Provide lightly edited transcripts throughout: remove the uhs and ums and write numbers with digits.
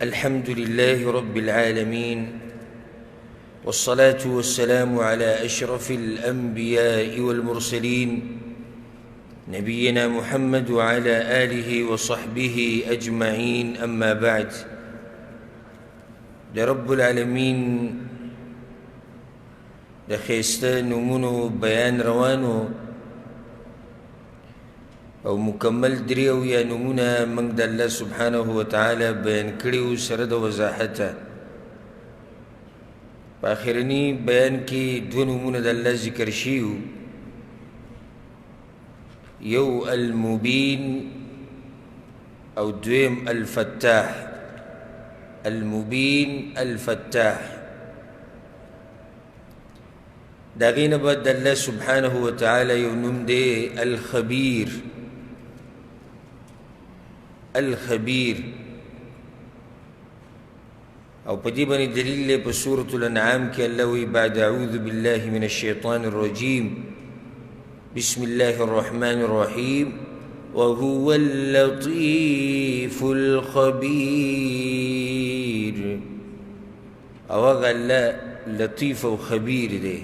الحمد لله رب العالمين، والصلاة والسلام على أشرف الأنبياء والمرسلين نبينا محمد وعلى آله وصحبه أجمعين. أما بعد، رب العالمين د خیسته نومونو بیان روانو او مکمل دریو یا نمونه منگ دا اللہ سبحانه وتعالی بیان کریو سرد وضاحتا. پا آخرنی بیان کی دو نمونه دا اللہ ذکر شیو، یو المبین او دویم الفتاح. المبین الفتاح داغین بعد دا اللہ سبحانه وتعالی یو نم دے الخبیر. الخبیر او پدی بنی دلیل لے پا سورة الانعام کی اللہ وی بعد اعوذ باللہ من الشیطان الرجیم بسم اللہ الرحمن الرحیم وهو اللطیف الخبیر. اواغ اللہ لطیف و خبیر دے.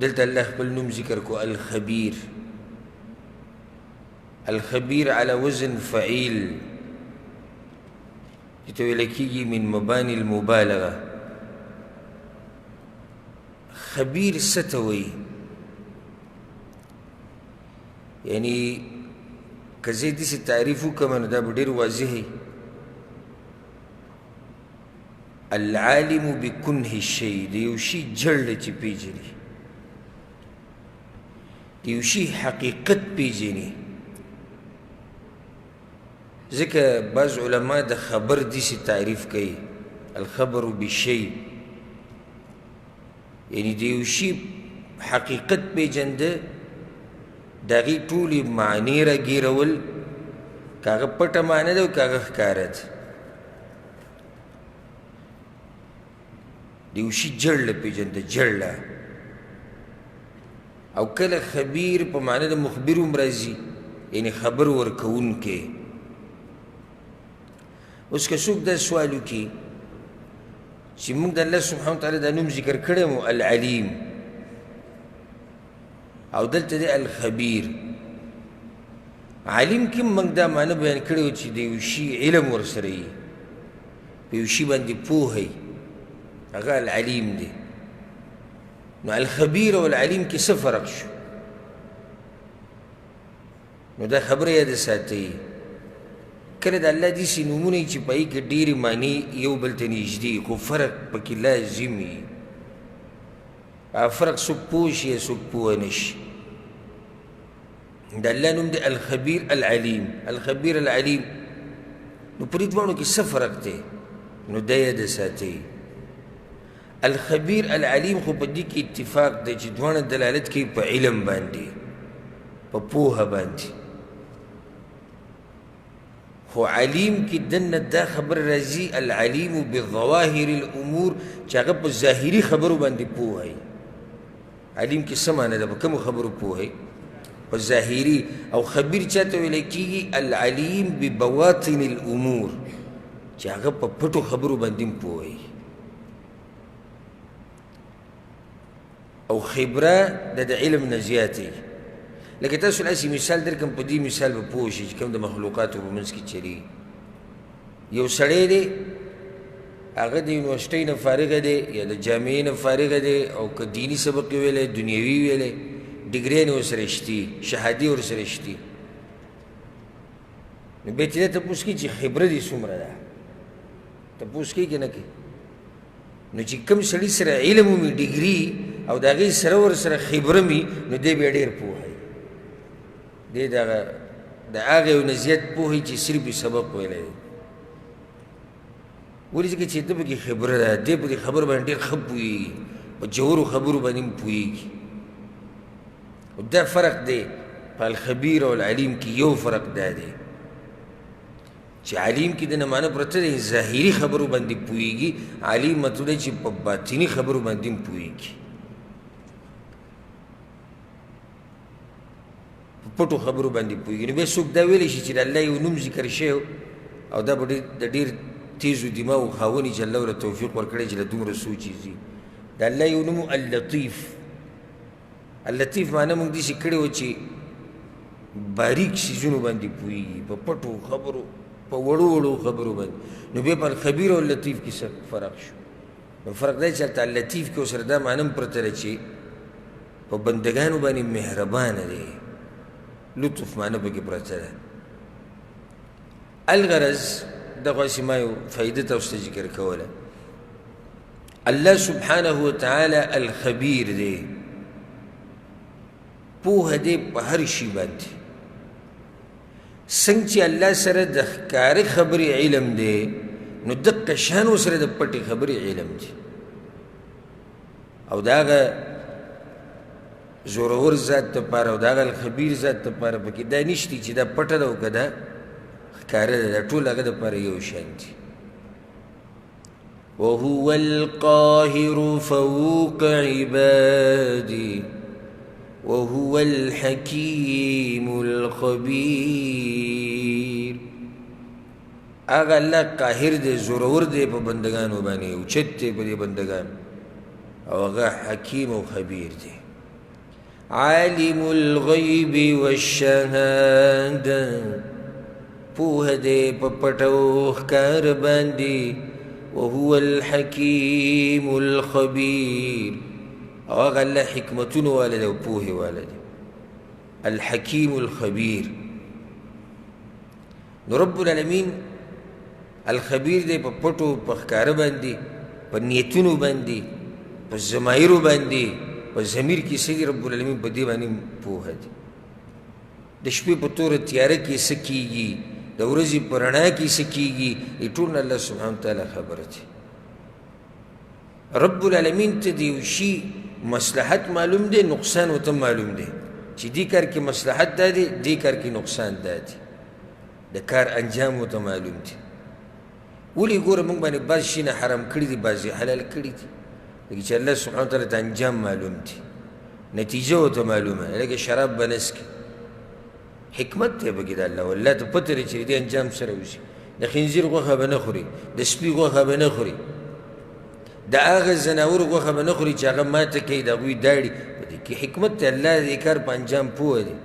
دلتا اللہ قبل نم ذکر کو الخبیر. الخبیر على وزن فعیل جتوی لکیگی من مبانی المبالغة. خبیر ستوی یعنی کزیدی سے تعریفو کمانو دا بڑیر واضحی. العالم بکنه الشیء دیوشی جرل چی پیجنی، دیوشی حقیقت پیجنی. ذکر بعض علماء دا خبر دی سے تعریف کئی الخبر بالشیء، یعنی دیوشی حقیقت پیجند داغی طولی معنی را گیرول کاغا پتا معنی دا و کاغا خکارت. دیوشی جرل پیجند جرل او کل خبیر پا معنی دا مخبر امرازی یعنی خبر ورکون کے. اس کا سوک دا سوالو کی چی منگ دا اللہ سبحانہ وتعالی دا نم ذکر کرمو العلیم او دلتا دے الخبیر. علیم کم منگ دا معنی بیان کرو چی دیوشی علم ورسرئی پیوشی باندی پوہی اگا العلیم دے. نو الخبیر و العلیم کی سفرق شو، نو دا خبر یاد ساتی کله دا اللہ دیسی نمونی چی پایی که دیر معنی یو بلتا نیجدی خو فرق پکی لازمی. فرق سک پوش یا سک پوانش. دا اللہ نم دے الخبیر العلیم. الخبیر العلیم نو پریدوانو کی سفرق تے نو دا یاد ساتی. الخبیر العلیم خو پا دی کی اتفاق دے چی دوانا دلالت کی پا علم باندی پا پوها باندی. خو علیم کی دن دا خبر رازی العلیم بظواہر الامور چاگا پا ظاہری خبرو باندی پوہی. علیم کی سمانا دا پا کم خبرو پوہی پا ظاہری. او خبیر چاہتا ہوئے لکی العلیم ببواطن الامور چاگا پا پتو خبرو باندی پوہی. او خبرہ دا علم نزیاتی. لیکن تاسو ایسی مثال در کم پا دی مثال با پوشی کم دا مخلوقات و بمنس کی چلی. یو سڑے دے آغا دا یونیورسٹی نا فارغ دے یا دا جامعی نا فارغ دے او که دینی سبقی ویلے دنیاوی ویلے ڈگرین و سرشتی شہادی و سرشتی. نو بیتی دا تپوس کی چی خبر دی سمرا دا تپوس کی که نکی. نو چی کم سڑی سر علمو می ڈگری او دا غی سرور سر خبرمی نو دے بیا دیر پوہی. دے دا آغی و نزیت پوہی چی صرفی سبق ویلے دے. ولی چی چی تب کی خبر دا دے پا دی خبر بان دیر خب پوئی پا جور و خبر بانیم پوئی کی. دا فرق دے پا الخبیر و العلیم کی یو فرق دا دے چی علیم کی دن معنی پرتا دے ظاہری خبرو باندی پوئی گی. علیم مطلب دے چی پا باطنی خبرو باندیم پوئی گی. پټو خبرو باندې پوهیږي. نو بیا څوک دا ویلی شي چې د الله یو نوم ذکر شوی او دا به د ډېر تیزو دماغو خاوني چې الله ورته توفیق ورکړی چې له دومره سوچ یې ځي د الله یو نوم اللطیف اللطیف معنی موږ داسې کړې وه چې باریک څیزونو باندې پوهېږي په پټو خبرو په وړو وړو خبرو باندې نو بیا په الخبیر او لطیف کې څه فرق شو نو فرق دی چې هلته اللطیف کې ورسره دا معنی هم پرته ده چې په بندګانو باندې مهربانه دی لطف معنی پکې پرته ده الغرض دغسې ما یو فایده تاسو ته ذکر کوله الله سبحانه وتعالی الخبیر دی پوهه دی په هر شي باندې څنګه چې الله سره د ښکارې خبرې علم دی نو دقه شان ورسره د پټې خبرې علم دی او د هغه زورور ذات دپاره او د هغه الخبیر ذات دپاره پکې دا نشته چې دا پټه ده او که دا ښکاره ده دا ټول هغه دپاره یو شان دي وهو القاهر فوق عبادي وهو الحكيم الخبير هغه الله قاهر دی زورور دی په بندګانو باندې اوچت دی په دې بندګانو او هغه حکیم او خبیر دی عالم الغیب والشهاده پوهه دی په پټو ښکار باندې وهو الحكيم الخبير او هغه الله حکمتونو والا دی او پوهې والا دی الحکیم الخبیر نو رب العالمین الخبیر دی په پټو په ښکاره باندې په نیتونو باندې په ضمایرو باندې په ضمیر کې څه دي رب العالمین په دې باندې پوهه دی د شپې په توره تیاره کې څه کېږي د ورځې په رڼا کې څه کېږي دې ټول نه الله سبحانه وتعالی خبره دی رب العالمین ته د یو شي مصلحت معلوم دی نقصان ورته معلوم دی چې دې کار کې مصلحت دا دی دې کار کې نقصان دا دی د کار انجام ورته معلوم دی ولې ګوره موږ باندې بعض شیونه حرام کړي دي بعضې حلال کړي دي لکه چې الله سبحانه وتعالی ته انجام معلوم دی نتیجه ورته معلومه لکه شراب به نه څکي حکمت دی پکې د الله والله ته پته لري چې دې انجام سره وشي د خنزیر غوښه به نه خوري د سپي غوښه به نه خوري د هغه زناورو غوښه به نه خوري چې هغه ماته کوي د هغوی داړي په دې کې حکمت دی الله د دې کار په انجام پوه دی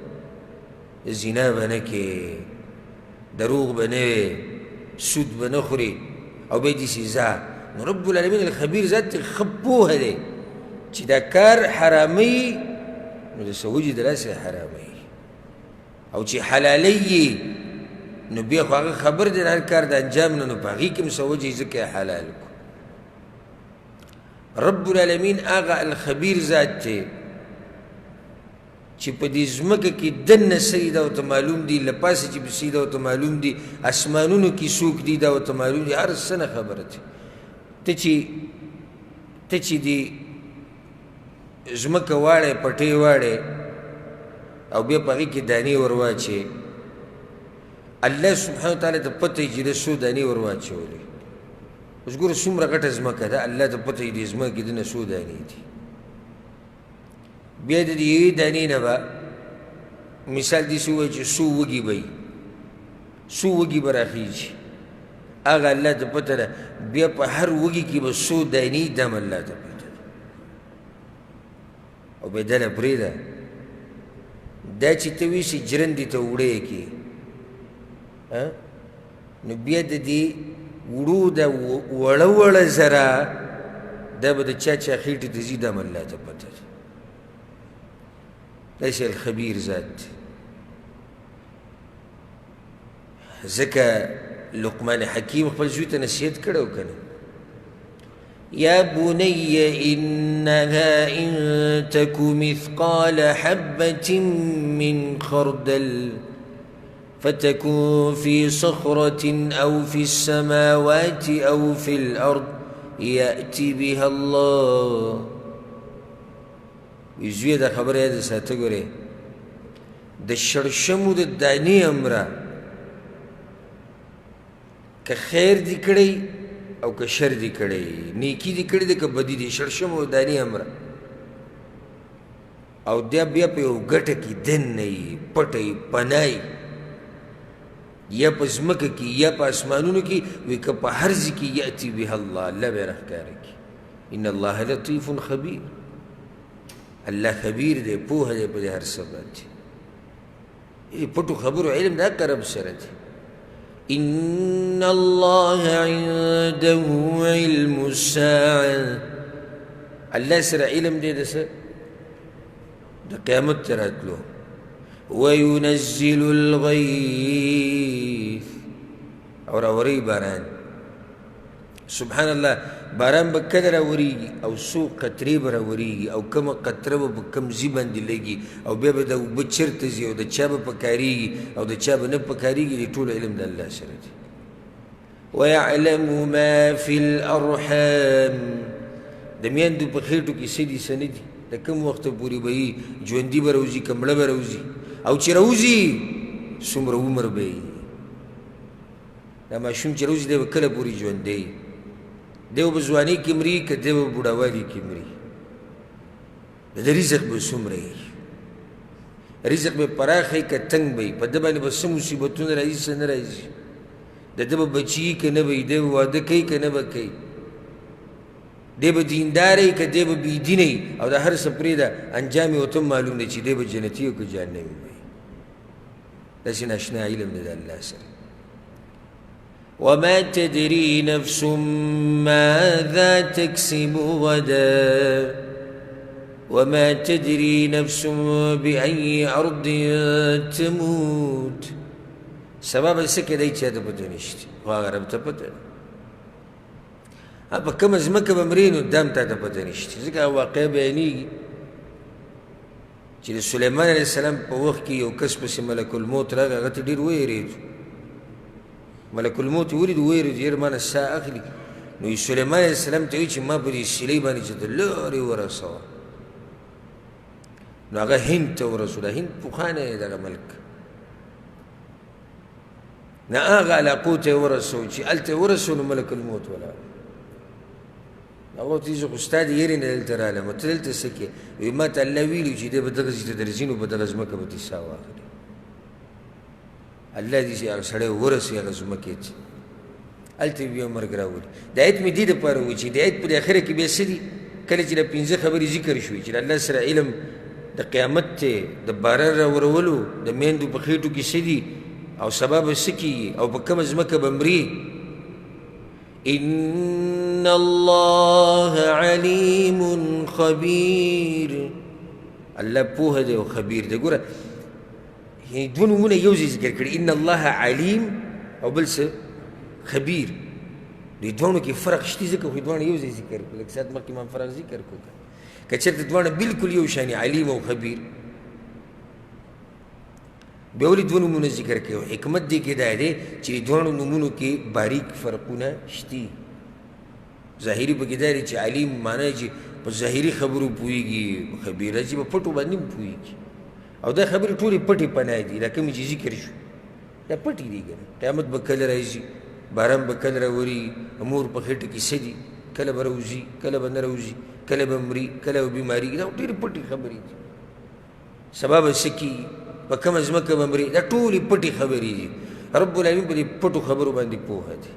زنا به نه کوې دروغ به نه وې سود به نه خوري او بیا دې سزا نو رب العالمین الخبیر ذات ښه پوهه دی چې دا کار حراموي نو د څه وجې د لاسه حراموي او چې حلالوي نو بیا خو هغه خبر دی د هر کار د انجام نه نو په هغې کې هم څه وجې ځکه یې حلال کړو رب العالمین هغه الخبیر ذات دی چې په دې ځمکه کې دننه څه دي دا ورته معلوم دي له پاسه چې څه دي دا ورته معلوم دي اسمانونو کې څوک دي دا ورته معلوم دي هر څه نه خبره دی ته چې دې ځمکه واړې پټې واړې او بیا په هغې کې دانې ور واچې الله سبحانه وتعالی ته پته یي چې د څو دانې ور واچولې اوس ګوره څومره غټه ځمکه ده الله ته پته یي دې ځمکه کې دنه څو دانې دي بیا د دې یوې دانې نه به مثال داسې ووایي چې څو وږي به وي څو وږي به راخېږي هغه الله ته پته ده بیا په هر وږي کې به څو دانې دم الله ته پته ده او بیا دله پرېږده دا چې ته ویسې جرندې ته وړی کې نو بیا د دې وړو د وړه وړه زره دا به د چا چا خېټې ته ځي دم الله ته پته ده داسې الخبیر ذات ځکه لقمان حکیم خپل زوی ته نصیحت کړی و که نه يا بني إنها إن تك مثقال حبة من خردل فتكن في صخرة أو في السماوات أو في الأرض يأتي بها الله زوی دا خبره یاد ساته ګورې د شړشمو د دانې امره که خیر دی کړی او که شر دی کړی نیکی دی کړی دی که بدي دی شړشمو د دانې امره او بیا په یو ګټه کې دننه یي پټه یي پناه یي یا په ځمکه کې یا په اسمانونو کې وی که په هر ځای کې یأتي بها الله الله به یې راښکاره کړي ان الله لطیف خبیر الله خبیر دی پوهه دی په دې هر څه باندې پټو خبرو علم دا کرب سره دی ان الله عنده علم الساعه الله سره علم دی د څه د قیامت ته راتلو وينزل الغيث او راوري باران سبحان الله باران به کله راورېږي او څو قطرې به راورېږي او کومه قطره به په کوم ځای باندې لګي او بیا به د اوبه چېرته ځي او د چا به پکارېږي او د چا به نه پکارېږي د ټول علم د الله سره دی ويعلم ما في الارحام د میندو په خېټو کې څه دي څه نه دي د کوم وخته پورې به یي ژوندي به راوځي که مړه به راوځي او چې راوځي څومره عمر به یي دا ماشوم چې راوځي دی به کله پورې ژوندی دی به ځوانۍ کې مري که دی به بوډاوالي کې مري د ده رزق به څومره یي رزق به پراخ وي که تنګ به وي په ده باندې به څه مصیبتونه راځي څه نه راځي د ده به بچي یي که نه به یي دی به واده کوي که نه به کوي دی به دیندار یي که دی به بېدینه یي او دا هر څه پرېږده انجام یې ورته هم معلوم دی چې دی به جنتي او که جهنمي به وي داسې ناشنا علم دی د الله سره وما تدري نفس ماذا تكسب غدا وما تدري نفس بأي أرض تموت سبب څه کېدی چې ته پته نشته خو هغه رب ته پته ده په کومه ځمکه به مرې نو دا هم تا ته پته نشته ځکه واقع بیانېږي چې د سلیمان علیه السلام په وخت کې یو کس پسې ملک الموت راغی هغه ته ډېر ویرېدو ملک الموت ولید ویرېدو یاره ما نه ساه اخلي نو سلیمان علیه السلام ته وایي چې ما په دې سیلۍ باندې چې د لارې ورسوه نو هغه هند ته ورسوله هند پخوانی دی دغه ملک نه هغه علاقو ته یې ورسوه چې هلته یې ورسوه نو ملک الموت ولاړ هغه ورته وایي زه خو ستا د یېرې نه دلته رالم ته دلته څه کوې وایي ما ته الله ویلي چې دی به دغه ځای ته درځي نو په دغه ځمکه به دې ساه واخلي الله دې چې هغه سړی ورسوي هغه ځمکې ته هلته بیا مرګ راولي د آیت مې دې دپاره وایي چې د آیت په اخره کې بیا څه دي کله چې دا پنځه خبرې ذکر شوي چې د الله سره علم د قیامت دی د باران راورولو د میندو په خېټو کې څه دي او سبا به څه کېږي او په کومه ځمکه به مري ان الله علیم خبیر الله پوهه دی او خبیر دی ګوره دوه نومونه یو ځای ذکر کړي ان الله علیم او بل څه خبیر دې دواړو کې فرق شته ځکه خو دواړه یو ځای ذکر کړي لږ ساعت مخکې ما فرق ذکر کړو که چېرته دواړه بلکل یو شان علیم او خبیر بیا ولې دوه نومونه ذکر کوي حکمت دې کې دا دی چې دواړو نومونو کې باریک فرقونه شته ظاهري پکې دا دی چې علیم معنی چې په ظاهري خبرو پوهېږي خبیره چې په پټو باندې هم پوهېږي او دا خبرې ټولې پټې پناه دي دا کومې چې ذکر شو دا پټې دي که نه قیامت به کله راځي باران به کله راوري مور په خېټه کې څه دي کله به راوځي کله به نه راوځي کله به مري کله به بیماري دا ډېرې پټې خبرې دي سبا به څه کېږي په کومه ځمکه به مري دا ټولې پټې خبرې دي رب العالمین په دې پټو خبرو باندې پوهه دی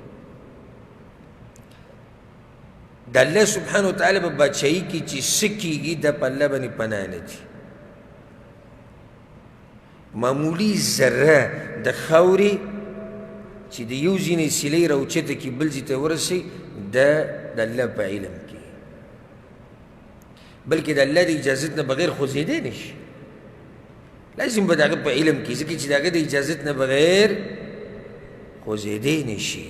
د الله سبحانه وتعالی په بادشاهي کې چې څه کېږي دا په الله باندې پناه نه دي معمولی ذره د خاورې چې د یو ځای نه سیلۍ راوچته کړي بل ځای ته ورسوي دا د الله په علم کې بلکې د الله د اجازت نه بغیر خوځېدی نه شي لازم به د هغه په علم کې ځکه چې د هغه د اجازت نه بغیر خوځېدی نه شي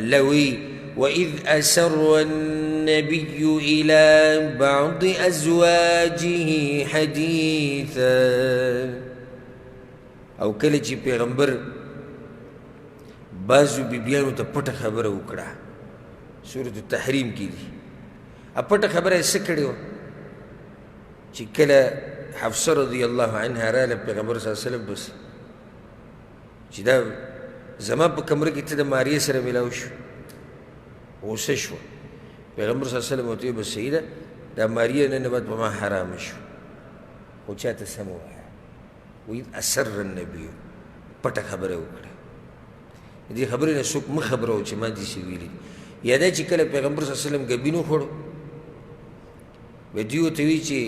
الله وایي وإذ أسر النبي إلى بعض أزواجه حديثا او کله چې پیغمبر بعضو بیبیانو ته پټه خبره وکړه سورة التحریم کې دي پټه خبره یې څه کړې وه چې کله حفصه رضی الله عنها راله پیغمبر صلی الله علیه وسلم بس چې دا زما په کمره کې ته د ماریې سره میلاو شو غوسه شوه پیغمبر صلی الله علیه وسلم ورته ویل بس صحیح ده دا ماریه نن بعد په ما حرامه شو خو چاته سم ووایه وإذ أسر النبي پټه خبره وکړه دې خبرې نه څوک مه خبروه چې ما داسې ویلي یا دا چې کله پیغمبر صلی الله علیه وسلم ګبین وخوړو دوی ورته وایي چې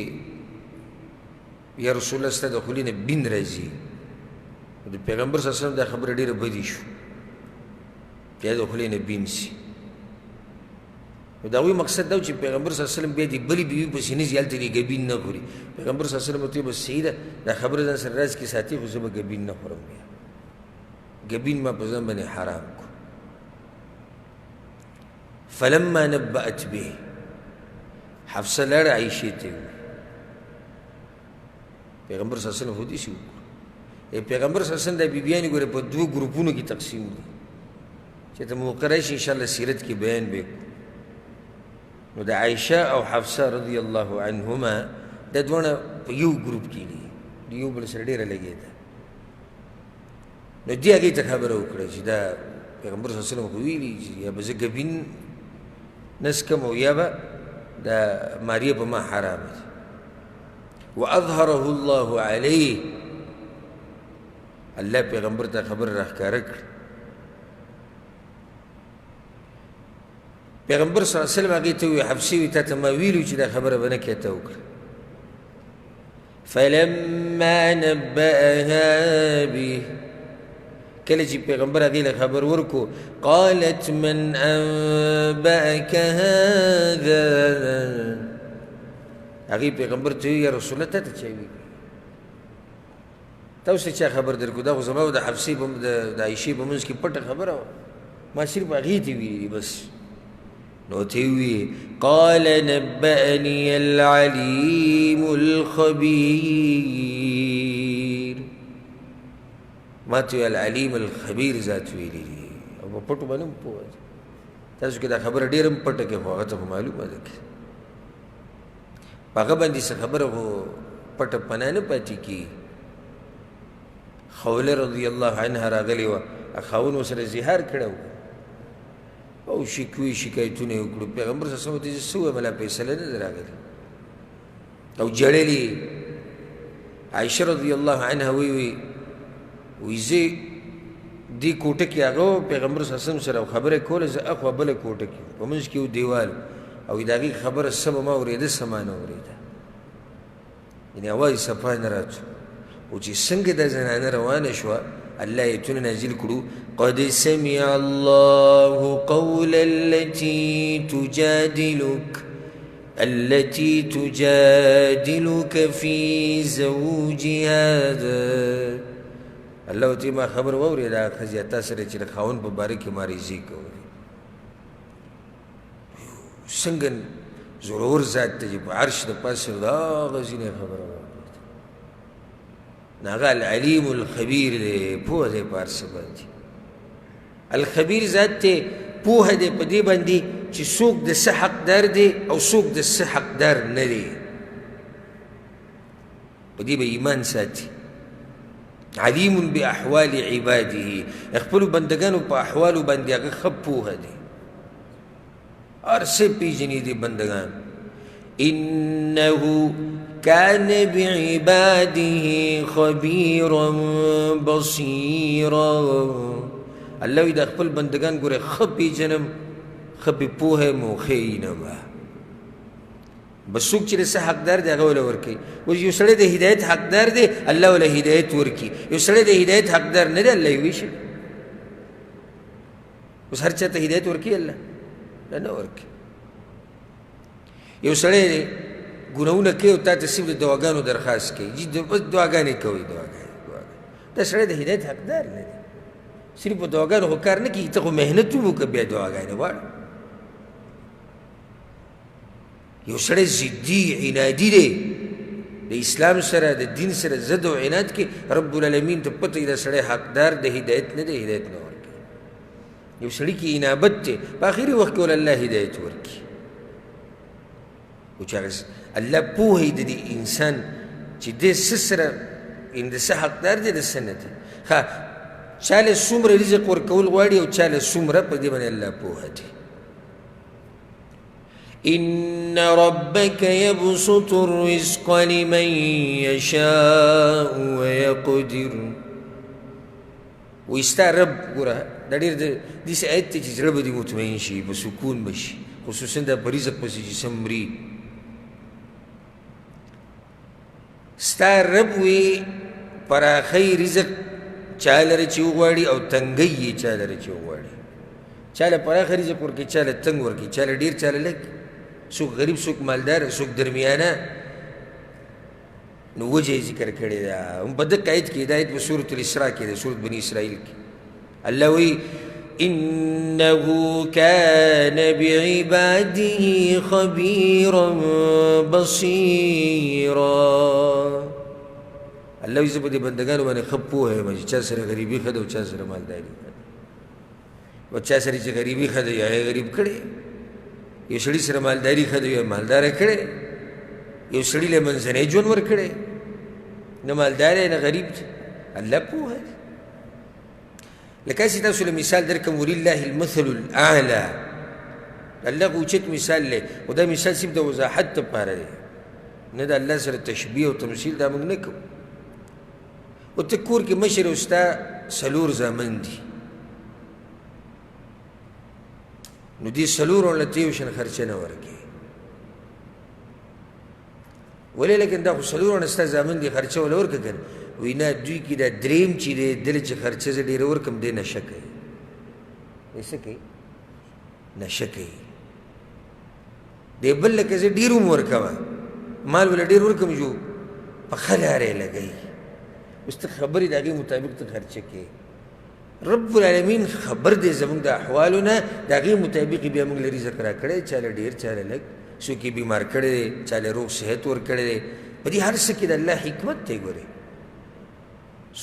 یا رسول الله ستا د خولې نه بین راځي د پیغمبر صلی الله علیه وسلم دا خبره ډېره بدې شو چې د خولې نه بین شي نو د هغوی مقصد دا و چې پیغمبر صلی الله علیه وسلم بیا د بلې بیوي پسې نه ځي هلته دې ګبین نه خوري پیغمبر صلی الله علیه وسلم ورته بس صحیح ده دا خبره ځان سره راز کې ساتي خو زه به ګبین نه خورم بیا ګبین ما په ځان باندې حرام کو فلما نبأت به حفصه لاړه عایشې ته وویل پیغمبر صلی الله علیه وسلم خو داسې وکړو پیغمبر صلی الله علیه وسلم دا بیبیانې ګوره په دوو ګروپونو کې تقسیم دي چې ته موقع راشي انشاءالله سیرت کې بیان به نو د عایشه او حفصه رضی الله عنهما دا دواړه په یو ګروپ کې دي د یو بل سره ډېره لګېده نو دې هغې ته خبره وکړه چې دا پیغمبر صلی الله علیه وسلم خو ویلي چې یا به زه ګبین نه څکم او یا به دا ماریه په ما حرامه ده واظهره الله علیه الله پیغمبر ته خبر راښکاره کړ پیغمبر صلی الله علیه وسلم هغې ته وویل حفصې وي تا ته ما ویلي چې دا خبره به نه کې ته وکړه فلما نبأها به کله چې پیغمبر هغې له خبر ورکو قالت من انبأك هذا هغې پیغمبر ته وویل یا رسول الله تا ته چا ویلي تا اوس چا خبر درکو دا خو زما د حفصې د عایشې په منځ کې پټه خبره وه ما صرف هغې ته ویلي بس نو ته وی قال نبأني العليم الخبير ما ته العليم الخبير ذات ویلي او په پټو باندې پوه تاسو کې دا خبره ډېره هم پټه کې خو هغه ته معلومه ده که په هغه باندې څه خبره خو پټه پناه نه پاتې کېږي خوله رضی الله عنها راغلې وه خاوند ورسره زهار کړی و او شکوې شکایتونه یې وکړو پیغمبر صلی الله علیه وسلم ته څه ووایم لا فیصله نه ده راغلې او ژړلې عایشه رضی الله عنها وی زه دې کوټه کې هغه پیغمبر صلی الله علیه وسلم سره خبره کوله زه اخوا بله کوټه کې په منځ کې یو دیوال او د هغې خبره څه به ما اورېده څه ما نه اورېده یعنې اواز یې صفا نه راتلو او چې څنګه دا زنانه روانه شوه الله آیتونه نازل کړو قد سمع الله قول التي تجادلك في زوجها الله ته ما خبر واورېده ښځې تا سره چې د خاوند په باره کې ماریزې کوي څنګه زورور ذات ته چې په عرش د پاسه د هغه ځینې خبره واورېده نو هغه العلیم الخبیر دی پوه دی په هر څه باندې الخبیر ذات ته پوهه دی په دې باندې چې څوک د څه حقدار دی او څوک د څه حقدار نه دی په دې به ایمان ساتي علیم باحوال عباده خپلو بندګانو په احوالو باندې هغه ښه پوهه دی هر څه پېژني دي بندګان انه كان بعباده خبيرا بصيرا الله وی د خپل بندگان ګوره ښه پېژنم ښه پې پوهه یم او ښه علم بس څوک چې د څه حقدار دی هغه وله ورکوي اوس یو سړی د هدایت حقدار دی الله وله هدایت ورکړي یو سړی د هدایت حقدار نه دی الله یې ویشي اوس هر چا ته هدایت ورکوي الله نه ورکوي یو سړی دی ګناهونه کوي او تا ته صرف د دعاګانو درخواست کوي بس دعاګانې کوئ دعاګانې دا سړی د هدایت حقدار نه دی صرف په دعاګانو خو کار نه کېږي ته خو محنت هم وکړه بیا دعاګانې غواړه یو سړی ضدي عنادي دی د اسلام سره د دین سره ضد او عناد کې رب العالمین ته پته دا سړی حقدار د هدایت نه دی هدایت نه ورکوي یو سړي کې انابت دی په آخري وخت کې ول الله هدایت ورکړي او چې الله پوهوي د دې انسان چې دې څه سره د څه حقدار دی د څه نه دی ښه چا له څومره رزق ورکول غواړي او چا له څومره په دې باندې الله پوهه دی ان ربك يبسط الرزق لمن يشاء ويقدر وایي ستا رب ګوره دا ډېر داسې آیت دی چې زړه به دې مطمئن شي په سکون به شي خصوصا دا په رزق پسې چې څه مري ستا رب وی پراخی رزق چا لره چې وغواړي او تنګی یې چا لره چې وغواړي چا له پراخه رزق ورکړي چا له تنګ ورکړي چا له ډېر چا له لږ څوک غریب څوک مالدار څوک درمیانه نو وجه یې ذکر کړې ده هم په دقه آیت کې دا آیت په سورة الاسراء کې ده سورة بني اسرائیل کې الله وی إنه كان بعباده خبيرا بصيرا الله یې په دې بندګانو باندې ښه پوهه یم چې چا سره غریبي ښه ده او چا سره مالداري ښه ده او چا سره چې غریبي ښه ده یا یې غریب کړی یو سړي سره مالداري ښه ده یا مالداره کړی یو سړي له منځنی ژوند ورکړی نه مالدار دی نه غریب دی الله پوهه دی لکه هسې تاسو له مثال درکړم ولله المثل الاعلى الله اوچت مثال دی خو دا مثال صرف د وضاحت دپاره دی نه د الله سره تشبیه او تمثیل دا موږ نه کوو او ته کور کې مشر او ستا څلور زامن دي نو دې څلورو له ته یو شان خرچه نه ورکوې ولې لیکن دا خو څلورو نه ستا زامن دي خرچه وله ورکړه که نه وایي نه دوی کې دا دریم چې دی دله چې خرچه زه ډېره ورکړم دی نشه کوي دی څه کوي نشه کوي دی بل لکه زه ډېر هم ورکوه مال وله ډېر ورکړم جو په ښه لاره یې لګوي اوس ته خبرې د هغې مطابق ته خرچه کوې رب العالمین خبر دی زموږ د احوالو نه د هغې مطابق بیا موږ له رزق را کړی چا له ډېر چا له لږ څوک یې بیمار کړی دی چا له روغ صحت ورکړی دی په دې هر څه کې د الله حکمت دی ګورې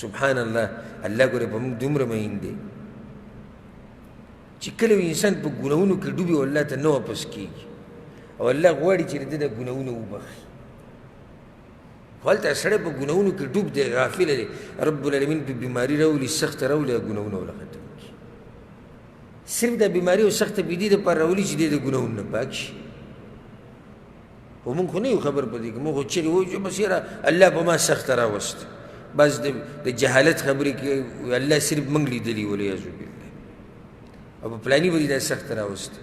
سبحان الله الله ګورې په موږ دومره مین دی چې کله انسان په ګناهونو کې ډوبي او الله ته نه واپس کېږي او الله غواړي چې د ده د ګناهونه وبخي خو هلته سړی په ګناهونو کې ډوب دی غافله دی رب العالمین په بیماري راولي سخته راولي ګناهونه وله ختم کړي صرف دا بیماري او سخته په دې دپاره راولي چې دی د ګناهونو نه پاک شي خو موږ خو نه یو خبر په دې کې موږ خو چېرې وایو بس یاره الله په ما سخته راوست بس د جهالت خبرې کې الله صرف موږ لیدلي ولیعذ بالله او په پلاني به دې دا سخته راوست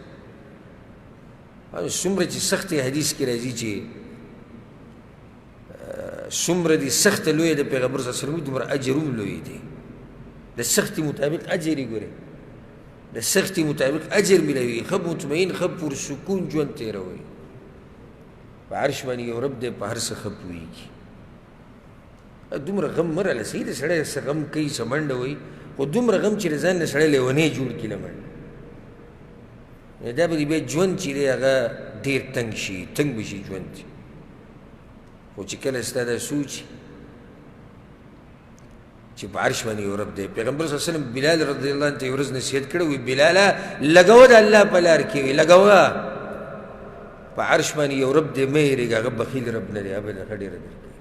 څومره چې سختې حدیث کې راځي چې څومره دې سخته لویه د پیغمبر صلی الله علیه وسلم دومره اجر هم لوی دی د سختې مطابق اجر یې ګورې د سختې مطابق اجر میلوي ښه مطمئن ښه پرسکون ژوند تېروي په عرش باندې یو رب دی په هر څه ښه پوهېږي دومره غم مه راله صحیح د سړی څه غم کوي څه منډه وایي خو دومره غم چې د ځان نه سړی لیونی جوړ کړي له منډه دا به دې بیا ژوند چې دی هغه ډېر تنګ شي تنګ به شي ژوند خو چې کله ستا دا سوچ چې په عرش باندې یو رب دی پیغمبر صلی الله علیه وسلم بلال رضی الله عنه ته یو ورځ نصیحت کړی وي بلاله لګوه د الله په لار کې وي لګوه په عرش باندې یو رب دی مه هېرېږه هغه بخیل رب نه دی ابدا ښه ډېره درکوي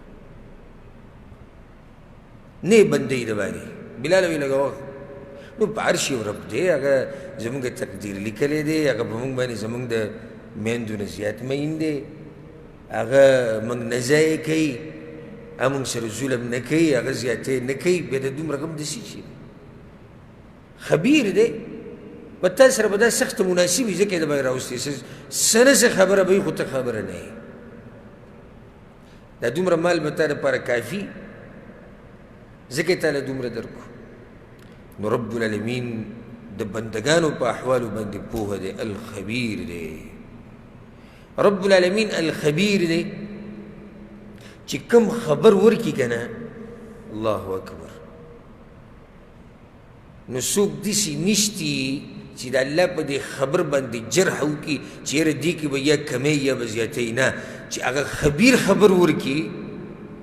نه یې بندوي د باندې بلال وی لګوه نو په عرش یو رب دی هغه زموږ تقدیر لیکلی دی هغه په موږ باندې زموږ د میندو نه زیات مین دی هغه موږ نه ضایع کوي هغه موږ سره ظلم نه کوي هغه زیاتی نه کوي بیا د دومره غم داسې شي خبیر دی په تا سره به دا سخته مناسب وي ځکه یې د باندې راوستی څه نه څه خبره به وي خو ته خبره نه یې دا دومره مال به تا دپاره کافي ځکه یې تاله دومره درکو نو رب العالمین د بندګانو په احوالو باندې پوهه دی الخبیر دی رب العالمین الخبیر دی چې کم خبر ورکي که نه الله اکبر نو څوک داسې نشتي چې د الله په دې خبر باندې جرح وکړي چې یاره دې کې به یا کمی یا به زیاتی نه چې هغه خبیر خبر ورکړي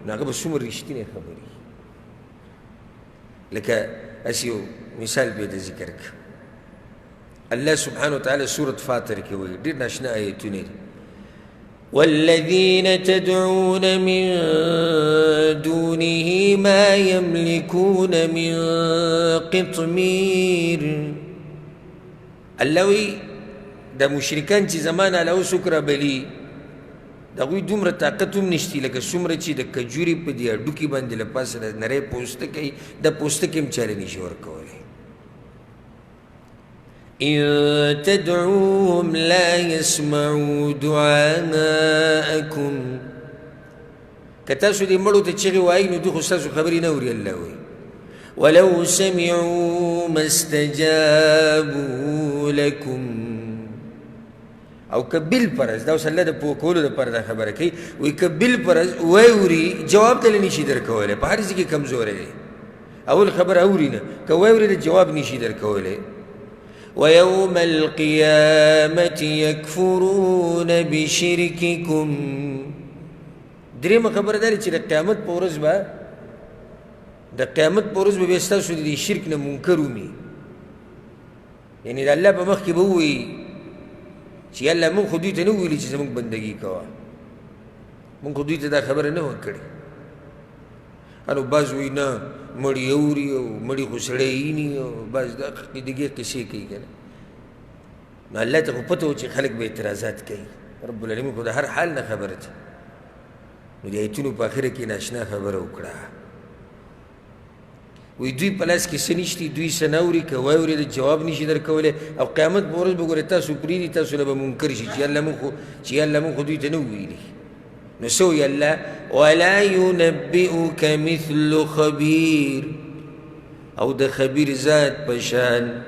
نو هغه به څومره رښتینی خبرې لکه هسې یو مثال بیا د ذکر که الله سبحانه وتعالی سورة فاطر کې وایي ډېر ناشنا آیتونه دي والذين تدعون من دونه ما يملكون من قطمير الله وی دا مشرکان چې زمان علاوه څوک رابلي د هغوی دومره طاقت هم نشتی لکه څومره چې د کجوري په دې هډوکي باندې له پاسه نری پوستکی د پوستکی هم چاله نشي ورکولی. إن تدعوهم لا يسمعوا دعاءكم که تاسو دې مړو ته چغې وایي نو دوی خو ستاسو خبرې نه اوري. الله وایي ولو سمعوا ما استجابوا لكم. او که بالفرض دا اوس الله د پوه کولو دپاره دا خبره کوي وایي که بالفرض واوري جواب ته نشي درکولی. په هر څه کې کمزوری دی. اول خبره اوري نه که واوري د جواب نشي درکولی. ويوم القيامة يكفرون بشرككم. درېمه خبره دا چې د قیامت په ورځ به بیا ستاسو د دې شرک نه منکر ومي. یعنې د الله په مخ کې به ووایي چې الله مونږ خو دوی ته نه ویلي چې زمونږ بندګي کوه، مونږ خو دوی ته دا خبره نه وه کړې. نو بعض وایي نه مړي اوري او مړي خو سړی ویني او بعض دا عقیدګي قصې کوي که نه. نو الله ته خو پته و چې خلک به اعتراضات کوي. رب العالمین خو د هر حال نه خبره ده. نو د ایتونو په اخره کې ناشنا خبره وکړه. وی دوی په لاس کې څه نشتي، دوی څه نه اوري، که واوري د جواب نشي درکولی. او قیامت په ورځ به ګورې تاسو پرېږدي، تاسو له به منکر شي چې الله مونږ خو دوی ته نه وویلي. نو څه وایي الله ولا ينبئك مثل خبیر. او د خبیر ذات په شان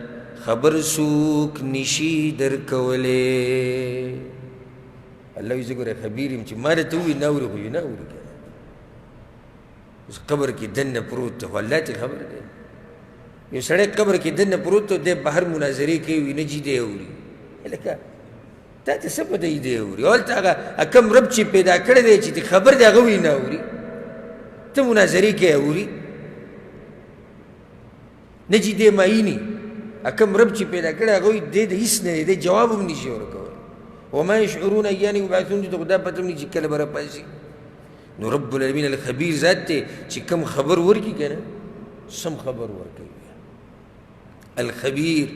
خبر څوک نشي درکولی. الله وایي زه ګوره خبیر یم چې ما درته ووایي نه اوري، خو یې نه اوري. اوس قبر کې دننه پروت دی، خو الله ته خبر دی. یو سړی قبر کې دننه پروت دی، دی بهر مناظرې کوي، وي نه جي دی اوري. لکه تا ته څه پته یي دی اوري؟ هلته هغه کوم رب چې پیدا کړی دی چې خبر دی هغه وایي نه اوري، ته مناظرې کوې اوري. نه جي دی معیني کوم رب چې پیدا کړی هغه وایي دی د هېڅ نه دی، دی جواب هم نشي ورکولی. وما يشعرون أيان يبعثون. دې ته خو دا پته هم نه چې کله به راپاڅي. نو رب العالمین الخبیر ذات دی چې کم خبر ورکي که نه سم خبر ورکوي. الخبیر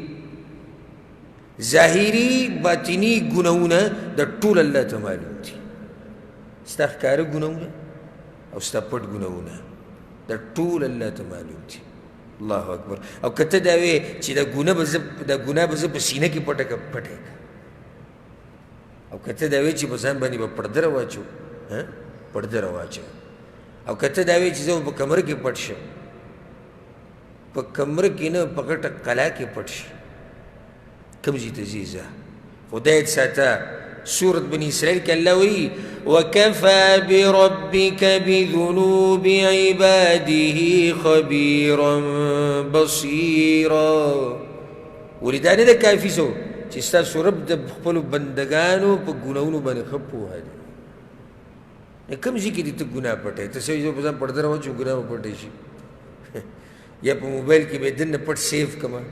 ظاهري باطني ګناهونه د ټول الله ته معلوم دي. ستا ښکاره ګناهونه او ستا پټ ګناهونه د ټول الله ته معلوم دي. الله اکبر. او که ته دا وې چې دا ګناه به زه په سینه کې پټه کړم، او که ته دا وې چې په ځان باندې به پرده راواچو، پرده راواچو، او که ته دا وې چې زه په کمره کې پټ شم، په کمره کې نه په غټه قلا کې پټ شم، کوم ځای ته ځې ځه. خدای دې ساته. سورة بني إسرائيل کې الله وایي وكفى بربك بذنوب عباده خبيرا بصيرا. ولې دا نه ده کافي سو چې ستاسو رب د خپلو بندګانو په ګناهونو باندې ښه پوهه دی. کوم ځای کې دې ته ګناه پټوې؟ ته څه وایي زه په ځان پرده راواچوم ګناه به پټی شي، یا په موبایل کې به یې دننه پټ سیف کړمه،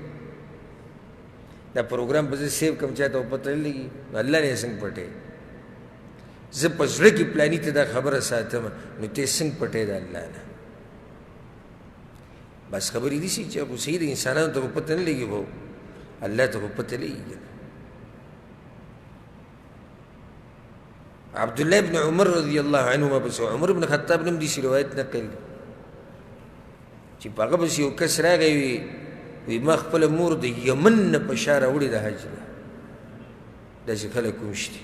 دا پروګرام به زه سیو کړم چا ته به پته نه لګي. نو الله نه یې څنګه پټوې؟ زه په زړه کې پلاني ته دا خبره ساتم، نو ته یې څنګه پټوې د الله نه؟ بس خبرې دي شي چې خو صحیح د انسانانو ته خو پته نه لګي، خو الله ته خو پته لګي. عبدالله بن عمر رضی الله عنهما پس عمر بن خطاب نم داسې روایت نقل چې په هغه پسې یو کس راغی وی ما خپله مور د یمن نه په شا راوړې د حج نه. داسې خلک کوم شته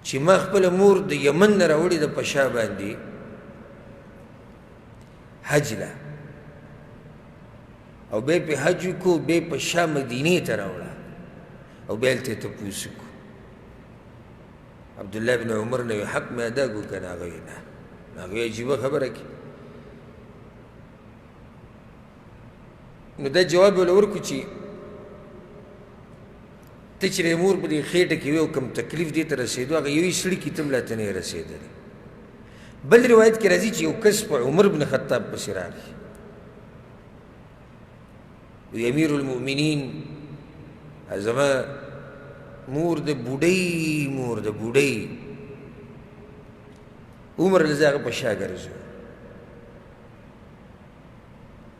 چې ما خپله مور د یمن نه راوړې د په شا باندې حج له، او بیا پې حج وکړو، بیا په شا مدینې ته راوړه، او بیا هلته یې تپوس وکړو. عبدالله بن عمر نه وی حق مې ادا کړو که نه؟ هغه وی نه. هغه عجیبه خبره کې. نو دا جواب یې ورکړو چې ته چې د مور په دې خېټه کې وې او کوم تکلیف دې ته رسېدو هغه یوې سړي کې ته هم لا ته نه یې رسېدلی. بل روایت کې راځي چې یو کس په عمر بن خطاب پسې راغی، وی امیر المؤمنین زما مور د بوډۍ عمر له زه هغه په شا ګرځو،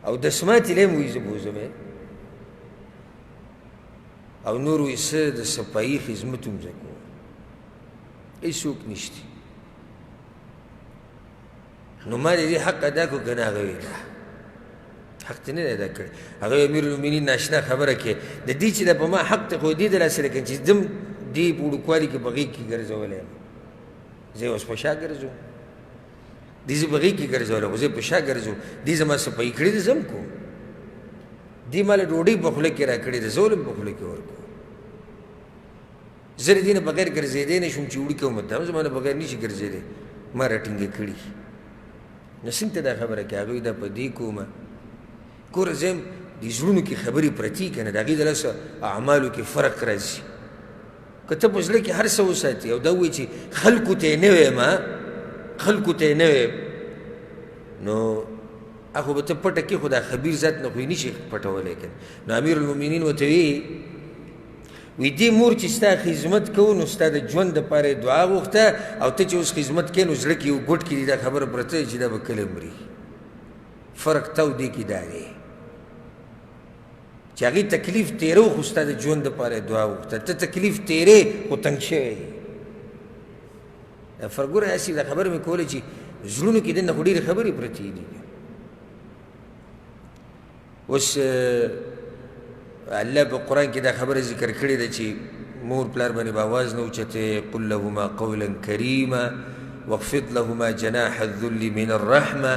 او دسماتې له یې هم وایي زه بوځم. او نور وایي څه د صفایي خدمت هم زه کوم هېڅوک نشته نو ما د دې حق ادا کړو که نه هغه ویل حق ته نه دی ادا کړی هغه امیرالمؤمنین ناشنا خبره کې د دې چې دا په ما حق ته خو دې دلاسه ده که چې ځم دې په وړوکوالي کې په غېږ کې ګرځولی یم زه یې اوس په شا ګرځوم دې زه په غېږ کې ګرځولی خو زه په شا ګرځوم دې زما صفایي کړې ده زه هم کوم دې ماله ډوډۍ په خوله کې را کړې ده زه ولې په خوله کې ورکوم زه د دې نه بغیر ګرځېدی نه شم چې وړي کوم ته هم زما نه بغیر نشي ګرځېدی ما راټینګه کړي نو څنګه ته دا خبره کوې هغوی دا په دې کومه ګوره زه یم د زړونو کې خبرې پرتې که نه د هغې د لاسه اعمالو کې فرق راځي که ته په زړه کې هر څه وساتې او دا ووایې چې خلکو ته یې نه وایم خلکو ته یې نه وایم نو هغه به ته پټه کې خو دا خبیر ذات نه خو یې نشي پټولی که نو امیرالمؤمنین ورته وی دې مور چې ستا خدمت کوو نو ستا د ژوند دپاره یې دعا غوښته او ته چې اوس خدمت کوې نو زړه کې یو ګوټ کې دې دا خبره پرته ده چې دا به کله مري فرق تو دې کې دا دی چې هغې تکلیف تېرو خو ستا د ژوند دپاره یې دعا غوښته ته تکلیف تېرې خو تنګ شوی دا فرق ګوره هسې دا خبره مې کوله چې زړونو کې دننه خو ډېرې خبرې پرتې دي اوس الله په قرآن کې دا خبره ذکر کړې ده چې مور پلار باندې به آواز نه اوچتې قل لهما قولا کریما واخفض لهما جناح الذل من الرحمه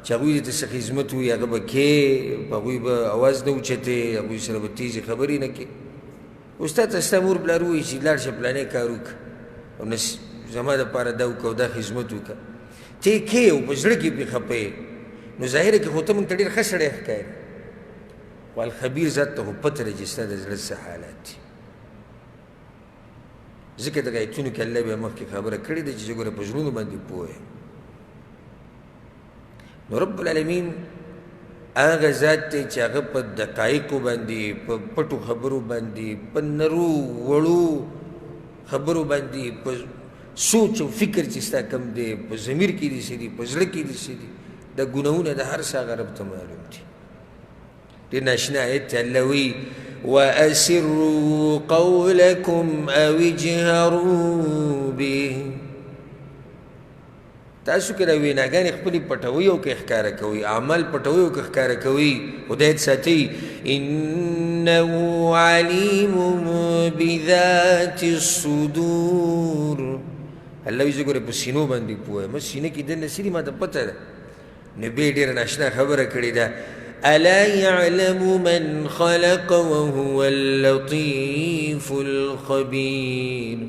چې هغوی دې ته څه خدمت وي هغه به کې په هغوی به آواز نه اوچتې هغوی سره به تیزې خبرې نه کې اوس تا ته ستا مور پلار ووایي چې لاړ شه پلانی کار وکړه او زما دپاره دا وکړه او دا خدمت وکړه ته یې کې او په زړه کې پرې خفه یې نو ظاهره کې خو ته موږ ته ډېر ښه سړی ښکاري خو الخبیر ذات ته خو پته ده چې ستا د زړه څه حالات دي ځکه دغه ایتونو کې الله بیا مخکې خبره کړې ده چې زه ګوره په زړونو باندې پوه یم نو رب العالمین هغه ذات دی چې هغه په دقایقو باندې په پټو خبرو باندې په نرو وړو خبرو باندې په سوچ او فکر چې ستا کم دی په ضمیر کې دي څه دي په زړه کې دي څه دي دا ګناهونه د هر څه هغه رب ته معلوم دي ډېر ناشنا آیت دی الله وایي واسروا قولکم او اجهروا به تاسو که دا ویناګانې خپلې پټوئ او که ښکاره کوئ اعمال پټوئ او که ښکاره کوئ هدایت ساتئ انه علیم بذات الصدور الله وایي زه ګوره په سینو باندې پوه یم سینه کې دننه څه دي ما ته پته ده نو بیا ډېره ناشنا خبره کړې ده الا يعلم من خلق وهو اللطيف الخبير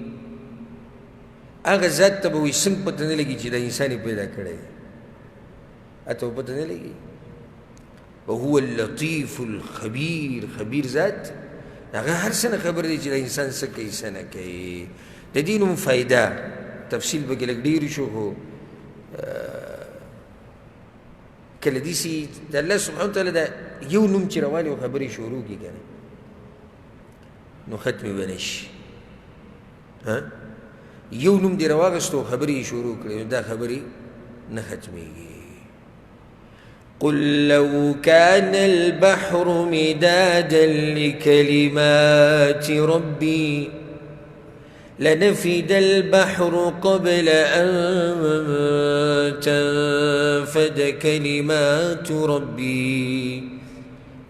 هغه ذات ته به وایي څنګه پته نه لګي چې دا انسان یې پیدا کړی اته پته نه لګي وهو اللطیف الخبیر خبیر ذات هغه هر څه نه خبر دی چې دا انسان څه کوي څه نه کوي د دې نوم فایده تفصیل به کې لږ ډېر شو خو کله داسې د الله سبحانه وتعالی دا یو نوم چې روان یو خبرې شروع کړي که نه نو ختمې به نه شي یو نوم دې راواغېستو خبرې یې شروع کړې نو دا خبرې نه ختمېږي قل لو كان البحر مدادا لكلمات ربي لنفد البحر قبل أن تنفد كلمات ربي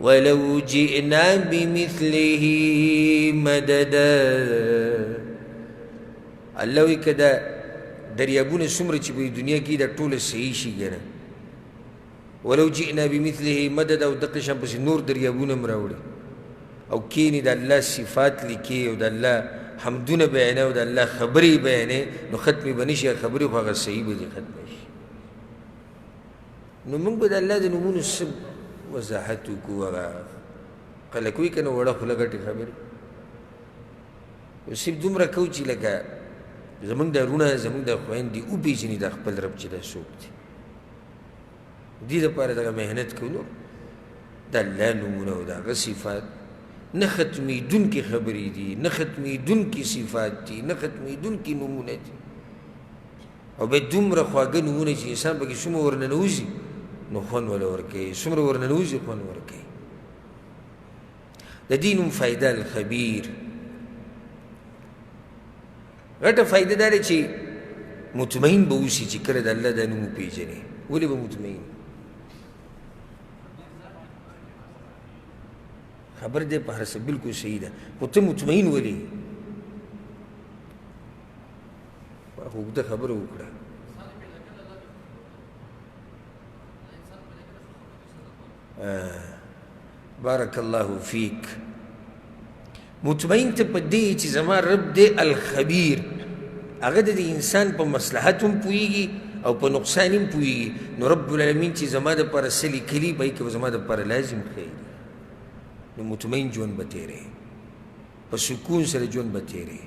ولو جئنا بمثله مددا الله وی که دا دریابونه څومره چې په دنیا کې دا ټوله صحیح شي کنه ولو جئنا بمثله مدد او دقه شان پسې نور دریابونه هم راوړي او کینې د الله صفات لیکي او د الله حمدونه بیانوي او د الله خبرې بیانوي نو ختمې به نه شي خبرې خو هغه صحیح به دې ختمه شي نو موږ به د الله د نومونو څه وضاحت وکړو هغه خلک وایي که نه وړه خوله ګټې خبرې صرف دومره کوو چې لکه زمونږ دا رونه زمونږ دا خویندې وپېژني دا خپل رب چې دا څوک دی دې دپاره دغه محنت کوو نو د الله نومونه او د هغه صفات نه ختمېدونکې خبرې دي نه ختمېدونکې صفات دي نه ختمېدونکې نومونه دي او بیا دومره خواږه نومونه چې انسان پکې څومره ورننوځي نو خوند وله ورکوي څومره ورننوځي خوند ورکوي د دې نوم فایده الخبیر. غټه فایده دا دی چې مطمئن به اوسي چې کله د الله دا نوم وپېژنې. ولې به مطمئن؟ خبر دی په هر څه بلکل صحیح ده، خو ته مطمئن ولې؟ اوږده خبره وکړه. بارک الله فیک. مطمئن ته په دې چې زما رب دی الخبیر، هغه د انسان په مصلحت هم پوهېږي او په نقصان هم پوهېږي. نو رب العالمین چې زما دپاره څه لیکلي به یې که زما دپاره لازم ښیي، نو مطمئن ژوند به تېرې، په سکون سره ژوند به تېرې.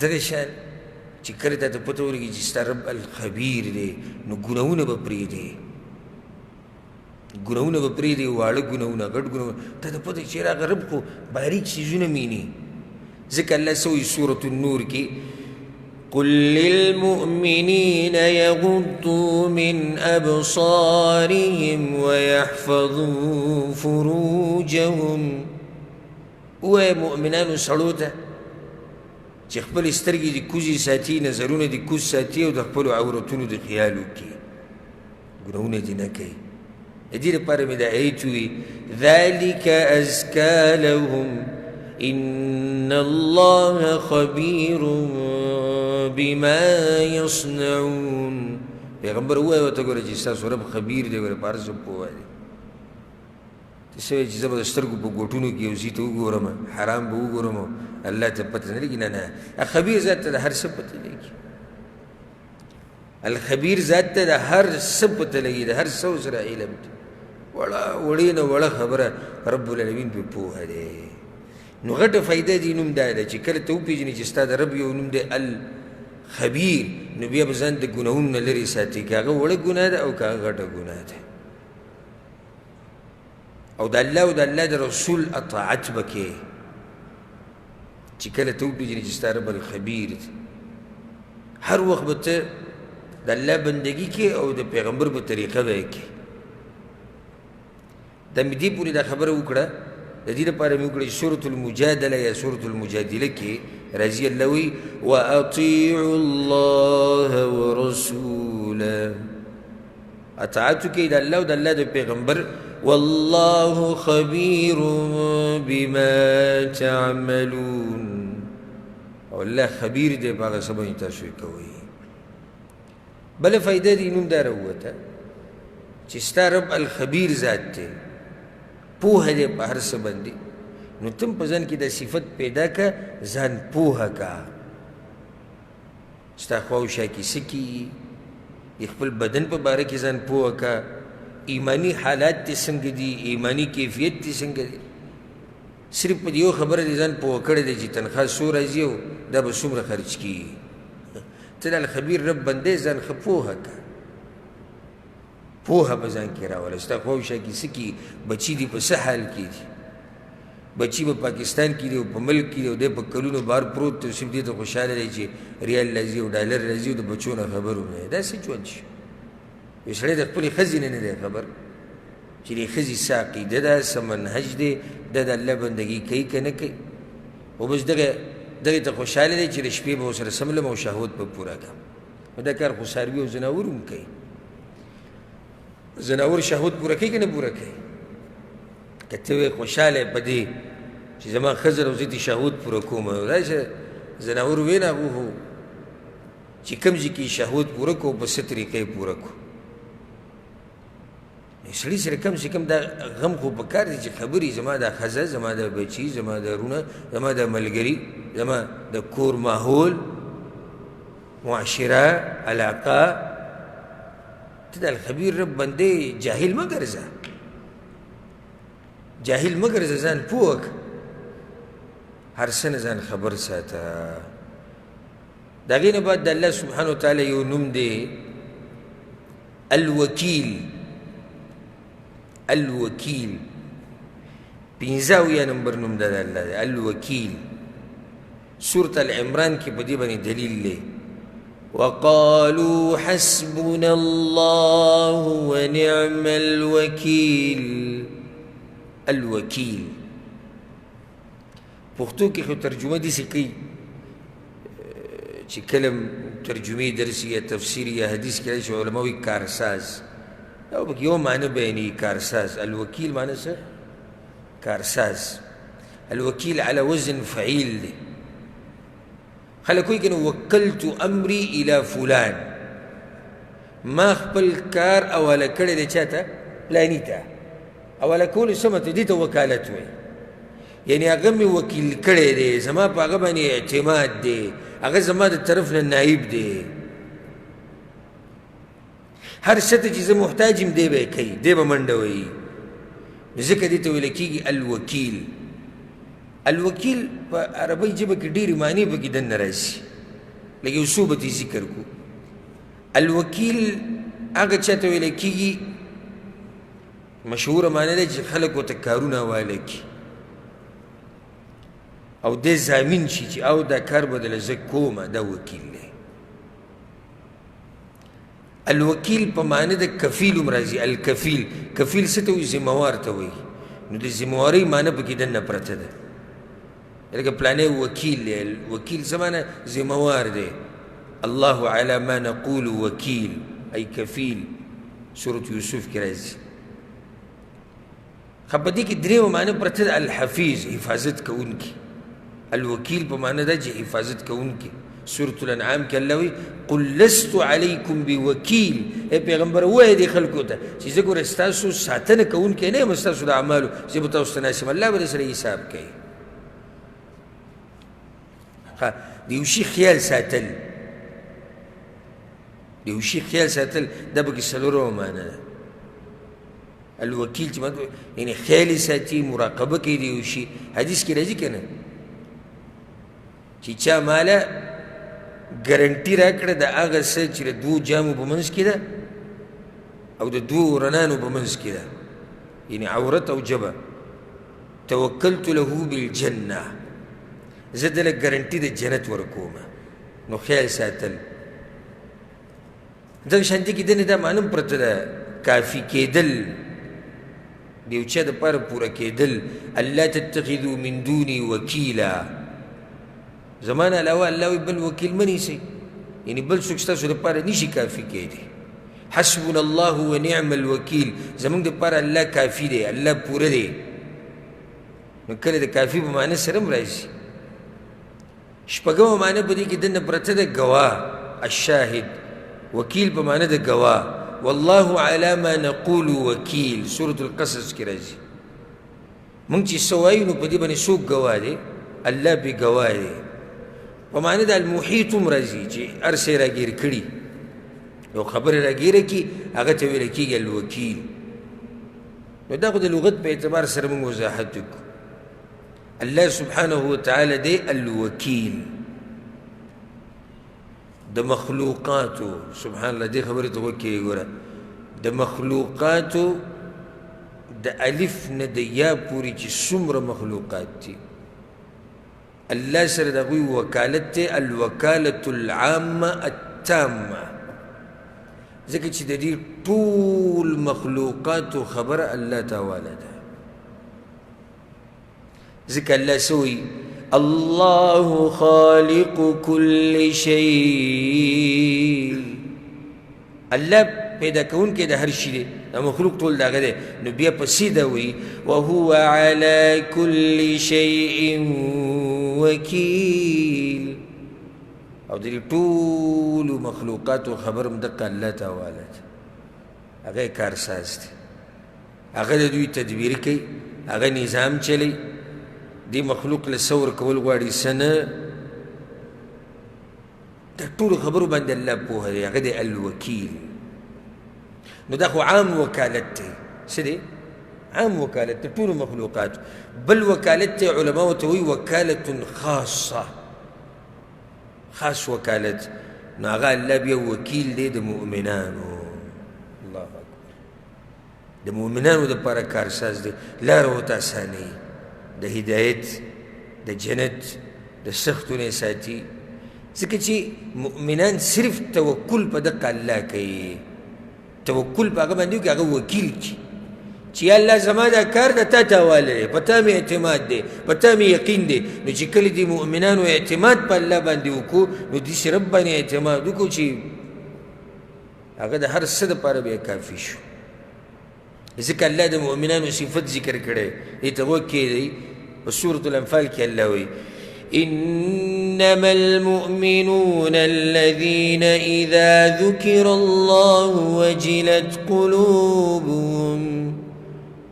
دغه شان چې کله تا ته پته ولګي چې ستا رب الخبیر دی، نو ګناهونه به پرېږدې، ګناهونه به پرېږدې، واړه ګناهونه، غټ ګناهونه. تا ته پته چې هغه رب خو باریک څیزونه مینې. ځکه الله څه وایي سورة النور کې، قل للمؤمنين يغضوا من أبصارهم ويحفظوا فروجهم. ووایه مؤمنانو سړو ته چې خپلې سترګې دې کوزې ساتي، نظرونه دې کوز ساتي او د خپلو عورتونو د خیال وکړي، ګناهونه دې نه کوي. د دې لپاره مې دا آیت ووي ذلك أزکى لهم إن الله خبير بما يصنعون. پیغمبر ووایه ورته ګوره چې ستاسو رب خبیر دی، ګوره په هر څه پوه دی. ته څه وایې چې زه به د سترګو په ګوټونو کې یو ځي ته وګورم، حرام به وګورم، الله ته پته نه لګي؟ نه نه، خبیر ذات ته د هر څه پته لګي. الخبیر ذات ته د هر څه پته لګي، د هر څه سره علم دی. وړې نه وړه خبره رب العالمین پرې پوهه دی. نو غټه فایده دې نوم دا ده چې کله ته وپېژنې چې ستا د رب یو نوم دی الخبیر، نو بیا به ځان د ګناهونو نه لرې ساتي، که هغه وړه ګناه ده او که هغه غټه ګناه ده. او د الله او د الله د رسول اطاعت به کوې چې کله ته وپېژنې چې ستا رب الخبیر دی. هر وخت به ته د الله بندګي کې او د پیغمبر په طریقه به یې کې. دا مې دې پورې دا خبره وکړه، د دې لپاره مې وکړه چې سورة المجادله یا سورة المجادله کې راځي الله وایي وأطیعوا الله ورسوله. اطاعت وکړئ د الله او د الله د پیغمبر. والله خبیر بما تعملون، او الله خبیر دی په هغه څه باندې تاسو یې کوئ. بله فایده دې نوم دا راووته چې ستا رب الخبیر ذات دی، پوهه دی په هر څه باندې. نو تم په ځان کې دا صفت پیدا که، ځان پوهه که. ستا خواوشا کې څه کېږي، د خپل بدن په باره کې ځان پوهه که، ایمانی حالات دې څنګه دي، ایمانی کیفیت دې څنګه دی. صرف په یو خبره دې ځان پوهه کړی دی چې تنخواه څو راځي او دا به څومره خرج کېږي. ته د الخبیر رب بندې، ځان ښه پوهه که، پوهه به ځان کې راوله. ستا خواوشا کې څه کېږي، بچي دې په څه حال کې دي، بچي په پاکستان کې دی او په ملک کې دی او دی په کلونو بهر پروت دی، صرف دې ته خوشحاله دی چې ریال راځي او ډالر راځي او د بچو نه خبر هم نه دی. داسې ژوند شي. یو سړی د خپلې ښځې نه دی خبر چې دې ښځې څه عقیده ده، څه منهج دی، دا د الله بندګي کوي که نه کوي. او بس دغې ته خوشحاله دی چې د شپې به ورسره سملم او شهوت به پوره کړم. نو دا کار خو څاروي او ځناور هم کوي. ځناور شهوت پوره کوي که نه پوره کوي؟ که ته وایې خوشحاله یې په دې چې زما ښځه ده او زه دې شهوت پوره کوم، داسې ځناور ویې نه هغو خو چې کوم ځای کې شهوت پوره کړو په څه طریقه یې پوره کړو. سړي سره کم سے کم دا غم خو پکار دی چې خبرې زما دا ښځه، زما دا بچي، زما دا رونه، زما دا ملګري، زما د کور ماحول، معاشره، علاقه. ته د الخبیر رب بندې جاهل مه ګرځه، جاهل مه ګرځه، ځان پوه کړه، هر څه نه ځان خبر ساته. د هغې نه بعد د الله سبحانه وتعالی یو نوم دی الوکیل. الوکیل 15 نمبر نوم ده د الله دی الوکیل. سورة العمران کې په دې باندې دلیل دی وقالوا حسبنا الله ونعم الوکیل. الوکیل پښتو کې خو ترجمه داسې کوي چې کله ترجمې درس یا تفسیر یا حدیث کې راشي علما وایي کارساز او پکې یو معنی بیانوي کارساز الوکیل معنی څه کارساز الوکیل على وزن فعیل دی خلک وایي که نو وکلت امری الى فلان ما خپل کار حواله کړی دی چا ته فلاني ته حواله کولو څه مطلب دې ته وکالت وایي یعنی هغه مې وکیل کړی دی زما په هغه باندې اعتماد دی هغه زما د طرف نه نایب دی هر څه ته چې زه محتاج یم دی به یې کوي دی به منډه وهي ځکه دې ته ویل کېږي الوکیل الوکیل په عربۍ ژبه کې ډېرې معنی پکې دننه راشي لږ یو څو به ترې ذکر کړو الوکیل هغه چا ته ویل کېږي مشهوره معنی ده چې خلک ورته کارونه حواله کړي او دې ضامن شي چې او دا کار به دله زه کومه دا وکیل دی الوکیل په معنی د کفیل هم راځي الکفیل کفیل څه ته وایي ذموار ته وایي نو د ذموارۍ معنی پکې دننه پرته ده لکه پلانی وکیل دی وکیل څه معنی ذموار دی الله على ما نقول وکیل ای کفیل سورة یوسف کې راځي خو په دې کې درېیمه معنی پرته ده الحفیظ حفاظت کوونکی الوکیل په معنی ده چې حفاظت کوونکی سورة الانعام کې الله وایي قل لست علیکم بوکیل ای پیغمبر ووایه دې خلکو ته چې زه ګوره ستاسو ساتنه کوونکی نه یم ستاسو د اعمالو زه به تاسو ته ناست یم الله به درسره حساب کوي د یو شي خیال ساتل د یو شي خیال ساتل دا پکې څلورمه معنی ده الوکیل چې یعنی خیال یې ساتي مراقبه کوي د یو شي حدیث کې راځي که نه چې چا ماله ګرنټي راکړه د هغه څه چې د دوو جامو په منځ کې ده او د دوو رنانو په منځ کې ده یعنی عورت او جبه توکلت له بالجنه زه دله ګرنټي د جنت ورکومه نو خیال ساتل دغه شانتي کې دنې دا معنی پرته ده کافي کېدل د یو چا دپاره پوره کېدل الله تتخذوا من دوني وکیلا زمان علاوه الله وی بل وکیل مه نیسئ یعنی بل څوک ستاسو دپاره نشي کافي کېدی حسبنا الله ونعم الوکیل زموږ دپاره الله کافي دی الله پوره دی نو کله د کافي په معنی سره هم راځي شپږمه معنی په دې کې دننه پرته ده ګواه الشاهد وکیل په معنی د ګواه والله على ما نقول وکیل سورة القصص کې راځي موږ چې څه وایو نو په دې باندې څوک ګواه دی الله پې ګواه دی په معنی د المحیط هم راځي چې هر څه یې راګیر کړي یو خبرې راګیره کړي هغه ته ویل کېږي الوکیل نو دا خو د لغت په اعتبار سره موږ وضاحت وکړو الله سبحانه وتعالی دی الوکیل د مخلوقاتو سبحان الله دې خبرې ته غوږ کېږي ګوره د مخلوقاتو د الف نه د یا پورې چې څومره مخلوقات دي الله سره د هغوی وکالت دی الوکالة العامة التامة ځکه چې د دې ټول مخلوقاتو خبره الله ته حواله ده ځکه الله څه وایي الله خالق كل شيء الله پیدا کوونکی د هر شي دی د مخلوق ټول د هغه دی نو بیا پسې ده وایي وهو على كل شيء وکیل او د دې ټولو مخلوقاتو خبر هم دقه الله ته حواله ده هغه یې کارساز دی هغه د دوی تدبیر کوي هغه نظام چلی دې مخلوق له څه ورکول غواړي څه نه د ټولو خبرو باندې الله پوهه دی هغه دی الوکیل نو دا خو عام وکالت دی څه دی عام وکالت دی ټولو مخلوقاتو بل وکالت دی علماو ته وایي وکالة خاصه خاص وکالت نو هغه الله بیا وکیل دی د مؤمنانو الله اکبر د مؤمنانو دپاره کارساز دی لاره ورته اسانوي د هدایت د جنت د سختو نه ساتي ځکه چې مؤمنان صرف توکل په دقه الله کوي توکل په هغه باندې وکړي هغه وکیل کړي چې یا الله زما دا کار د تا ته حواله دی په تا مې اعتماد دی په تا مې یقین دی نو چې کله دې مؤمنانو اعتماد په الله باندې وکړو نو داسې رب باندې اعتماد وکړو چې هغه د هر څه دپاره بیا کافي شو ځکه الله د مؤمنانو صفت ذکر کړی دې ته غوږ کېږدئ په سورة الانفال کې الله وایي إنما المؤمنون الذين إذا ذكر الله وجلت قلوبهم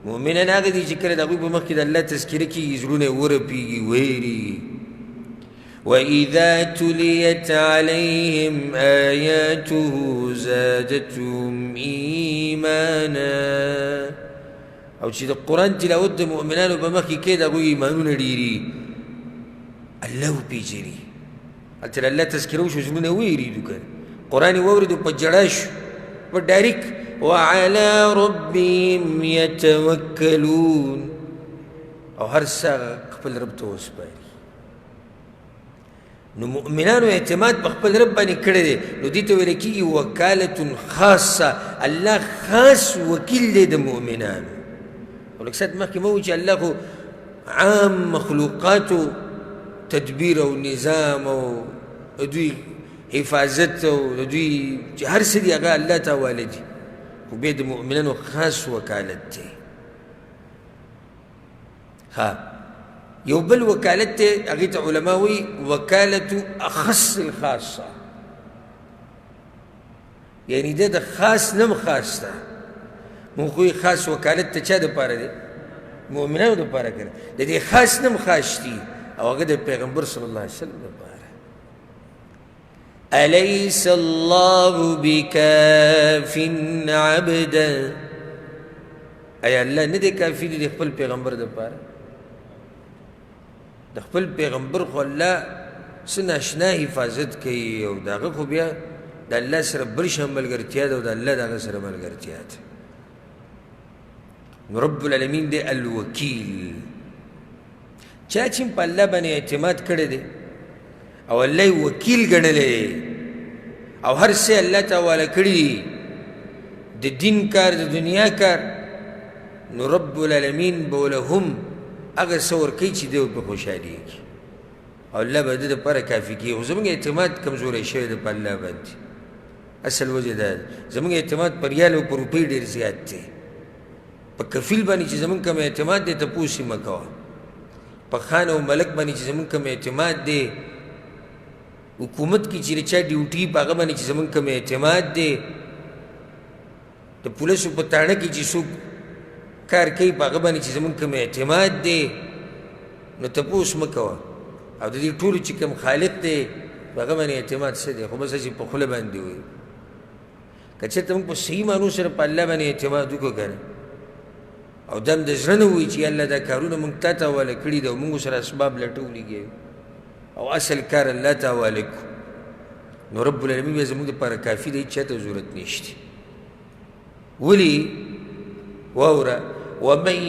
مؤمنان هغه دي چې کله د هغوی په مخ کې د الله تذکره کېږي زړونه یې ورپېږي ویري وإذا تليت عليهم آياته زادتهم إيمانا او چې د قرآن تلاوت د مؤمنانو په مخ کې کې د هغوی ایمانونه ډېري الله وپېژني هلته د الله تذکره وشو زړونه ویرېدو که قرآن یې واورېدو په ژړا شو په ډایرک وعلى ربهم يتوکلون او هر څه خپل رب ته وسپاري نو مؤمنانو اعتماد په خپل رب باندې کړی دی نو دې ته ویل کېږي وکالة خاصه الله خاص وکیل دی د مؤمنانو او لږ ساعت مخکې ما وویل چې الله خو عام مخلوقاتو تدبیر او نظام او دوی حفاظت او دوی چې هر څه دي هغه الله ته حواله دي خو بیا د مؤمنانو خاص وکالت دی ها یو بل وکالت دی هغې ته علما وایي وکالة اخص الخاصه یعنی ده د خاص نم خاص ده مونږ خو خاص وکالت ته چا دپاره دی مؤمنانو دپاره که د دې خاص نم خاص دي او هغه د پیغمبر صلی الله علیه وسلم دپاره أليس الله بكاف عبدا ایا الله نه دی کافي دی د خپل پیغمبر دپاره د خپل پیغمبر خو الله څه ناشنا حفاظت کوي او د هغه خو بیا د الله سره بل شان ملګرتیا ده او د الله د هغه سره ملګرتیا ده نو رب العالمین دی الوکیل چا چې په الله باندې اعتماد کړی دی او الله یې وکیل ګڼلی او هر څه الله ته حواله کړي د دین کار د دنیا کار نو رب العالمین به له هم هغه څه ورکوي چې دی پرې خوشحالېږي او الله به د دپاره کافي کړي خو زموږ اعتماد کمزوری شوی دی په الله باندې اصل وجه دا ده زموږ اعتماد په ریال او په روپۍ ډېر زیات دی په کفیل باندې چې زموږ کوم اعتماد دی تپوس یې مه کوه په خان او ملک باندې چې زموږ کوم اعتماد دی حکومت کې چې د چا ډیوټي په هغه باندې چې زموږ کوم اعتماد دی د پولیسو په تاڼه کې چې څوک کار کوي په هغه باندې چې زموږ کوم اعتماد دی نو تپوس مه کوه او د دې ټولو چې کوم خالق دی په هغه باندې اعتماد څه دی خو بس چې په خوله باندې وایي که چېرته موږ په صحیح معنو سره په الله باندې اعتماد وکړو که نه او دم د زړه نه ووایي چې الله دا کارونه موږ تا ته حواله کړي دي او موږ سره اسباب لټولیږي او اصل کار الله ته حواله کړو نو رب العالمین بیا زموږ دپاره کافي دی چا ته ضرورت نشته ولي واوره ومن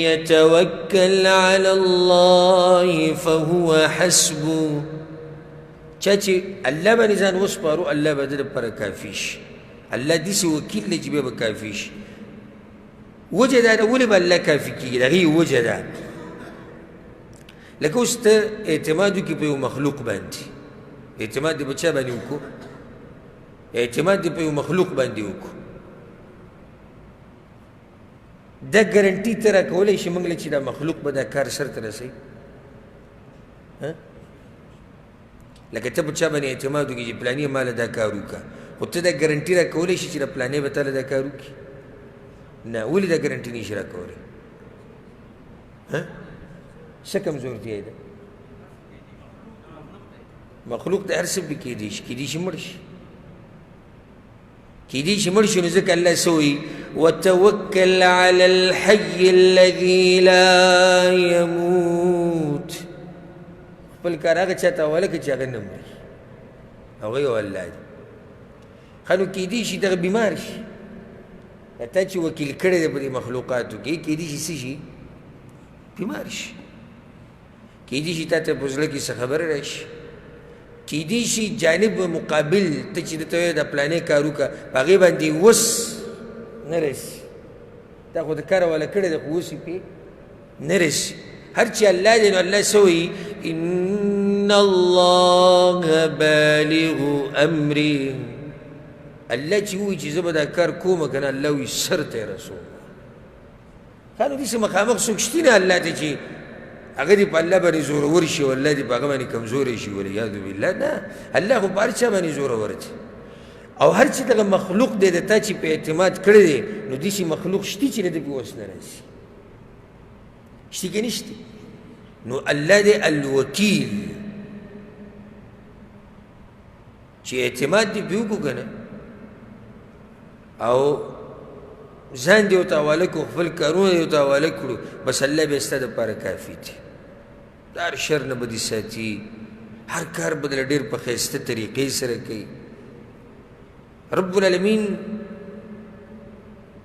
يتوکل على الله فهو حسبه چا چې الله باندې ځان وسپارو الله به د دپاره کافي شي الله داسې وکیل دی چې بیا به کافي شي وجه دا ده ولې به الله کافي کېږي د هغې وجه ده لکه اوس ته اعتماد وکړي په یو مخلوق باندې اعتماد دې په چا باندې وکړو اعتماد دې په یو مخلوق باندې وکړو دا ګرنټي ته راکولی شي موږ له چې دا مخلوق به دا کار سرته رسوي لکه ته په چا باندې اعتماد وکړي چې پلاني ماله دا کار وکړه خو ته دا ګرنټي راکولی شي چې د پلانې به تاله دا کار وکړي نه ولې دا ګرنټي نشي راکولی څه کمزورتیا ده مخلوق د هر څه به کېدی شي کېدی شي مړ شي کېدی شي مړ شي نو ځکه الله څه وایي وتوکل علی الحي الذي لا يموت خپل کار هغه چا ته حواله کړه چې هغه نه مري هغه یو الله دی ښه نو کېدی شي دغه بیمار شي تا چې وکیل کړی دی په دې مخلوقاتو کې کېدی شي څه شي بیمار شي کېدی شي تا ته په زړه کې څه خبره راشي کېدی شي جانب مقابل ته چې درته وایي دا پلانې کار وکړه په هغې باندې وس نه رسي دا خو د کاره والا کړی دی خو اوس یې پې نه رسي هر چې الله دی نو الله څه وایي ان الله بالغ امري الله چې وایي چې زه به دا کار کومه که نه الله وایي سر ته یې رسوم ښه نو داسې مخامخ څوک شته نه الله ته چې هغه دې په الله باندې زورور شي او الله دې په هغه باندې کمزوری شي والعیاذ بالله نه الله خو په هر چا باندې زورور دی او هر چې دغه مخلوق دی د تا چې په اعتماد کړی دی نو داسې مخلوق شته چې نه د پې وس نه راسي شته که نشته نو الله دی الوکیل چې اعتماد دې پې وکړو که نه او ځان دې ورته حواله کړو خپل کارونه دې ورته حواله کړو بس الله بیا ستا دپاره کافي دی د هر شر نه به دې ساتي هر کار به دله ډېر په ښایسته طریقې سره کوي رب العالمین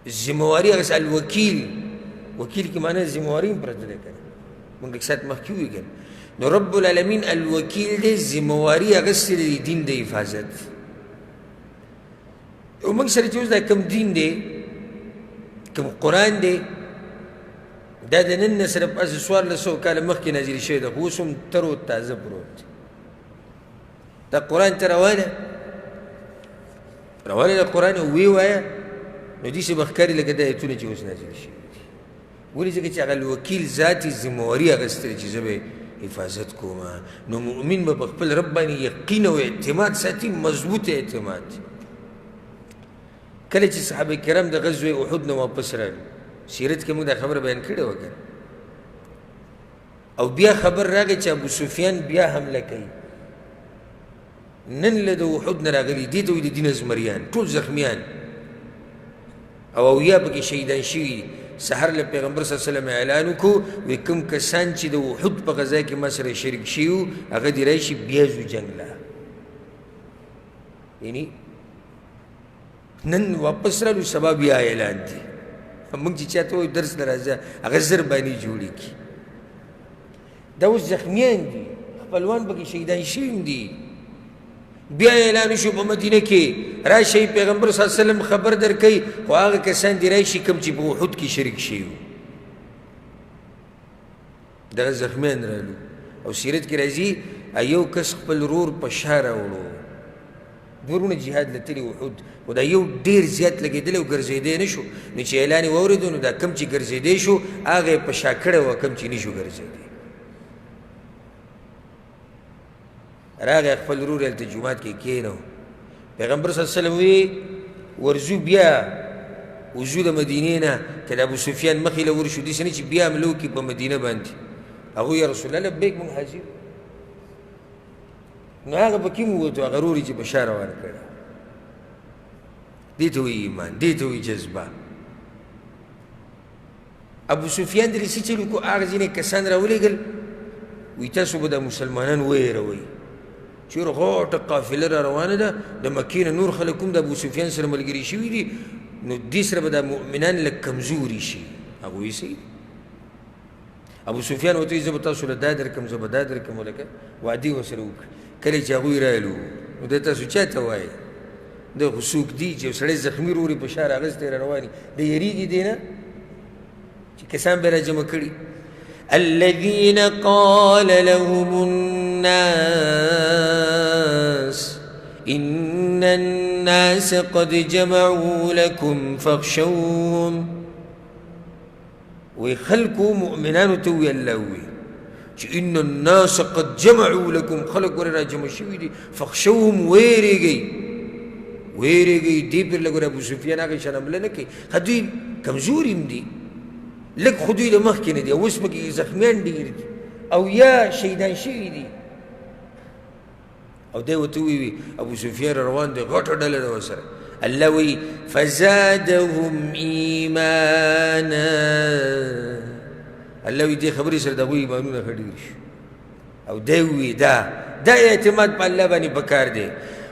ذمواري هغسې الوکیل وکیل کې معنی ذمواري هم پرته دی که نه مونږ لږ ساعت مخکې ووایو که نو رب العالمین الوکیل دی ذمواري اخیستې دی د دین د حفاظت او موږ سره چې اوس دا کوم دین دی کوم قرآن دی دا د نن نه صرف هسې 1400 کاله مخکې نازل شوی ده خو اوس هم تر و تازه پروت دا قرآن ته روانه روانه د قرآن وی وایه نو داسې به ښکاري لکه دا ایتونه چې اوس نازل شوي دي ولې ځکه چې هغه الوکیل ذاتي ذمواري اخیستلی چې زه به حفاظت کوم نو مؤمن به په خپل رب باندې یقین او اعتماد ساتي مضبوط اعتماد کله چې صحابه کرام د غزوه احد نه واپس راغلي سیرت کې موږ دا خبره بیان کړې وه که او بیا خبر راغی چې ابو سفیان بیا حمله کوي نن له د احد نه راغلي دې ته وایي د دین زمریان ټول زخمیان او اویا پکې شهیدان شوي سحر له پیغمبر صلی الله علیه وسلم اعلان وکړو وایي کوم کسان چې د احد په غذا کې ما سره شریک شوي وو هغه دې راشي بیا ځو جنګ له یعنی نن واپس رالو سبا بیا اعلان دی موږ چې چاته وایو درس له راځه هغه زر باندې جوړېږي دا اوس زخمیان دي خپلوان پکې شهیدان شوي هم دي بیا اعلان شو په مدینه کې راشئ پیغمبر صلی الله علیه وسلم خبر درکوي خو هغه کسان دي راشي کوم چې په احد کې شریک شوي وو دغه زخمیان رالو او سیرت کې راځي یو کس خپل ورور په شا راوړو دوه ورونه جهاد له تلي احد خو دا یو ډېر زیات لګېدلی او ګرځېدی نه شو نو چې اعلان یې واورېدو نو دا کم چې ګرځېدی شو هغه یې په شا کړی وه کم چې نه شو ګرځېدی راغی خپل ورور یې هلته جومات کې کښېنو پیغمبر صلی الله علیه وسلم وی ورځو بیا وځو د مدینې نه که د ابو سفیان مخې له ورشو داسې نه چې بیا حمله وکړي په مدینه باندې هغوی یا رسول الله لبیک مونږ حاضر نو هغه پکې هم ووتو هغه رور یې چې په شا روانه کړه دې ته وایي ایمان دې ته وایي جذبه ابو سفیان دې څه چل وکړو هغه ځینې کسان راولېږل وایي تاسو به دا مسلمانان ویروئ چېر غوټه قافله را روانه ده د مکې نه نور خلک هم د ابو سفیان سره ملګري شوي دي نو دې سره به دا مؤمنان لږ کمزوري شي هغه وایي صحیح ابو سفیان ورته وایي زه به تاسو له دا درکړم زه به دا درکړم ولکه وعدې ورسره وکړه کله چې هغوی رالو نو دی تاسو چا ته وایي دا خو څوک دي چې یو سړی زخمي ورور یې په شا راغستی را روان دی یېرېږي دی نه چې کسان به یې را جمع کړي الذين قال لهم الناس إن الناس قد جمعوا لكم فاخشوهم ويخلقوا مؤمنان توي اللوي إن الناس قد جمعوا لكم خلق ورنا جمع شوي دي فاخشوهم ويريغي دي بير لغور ابو سفيان هغه شرم لنکي خدوی کمزوري دي لک خدوی له مخ کې نه دي اوس مګي زخمیان دي او یا شهیدان شوي دي او دی ورته وی ابو سفیان روان دی غټه ډله ده ورسره الله وی فزادهم ایمانا الله وی دې خبرې سره دغوی ایمانونه ښه ډېر شي او دی وی دا اعتماد په الله باندې پکار دی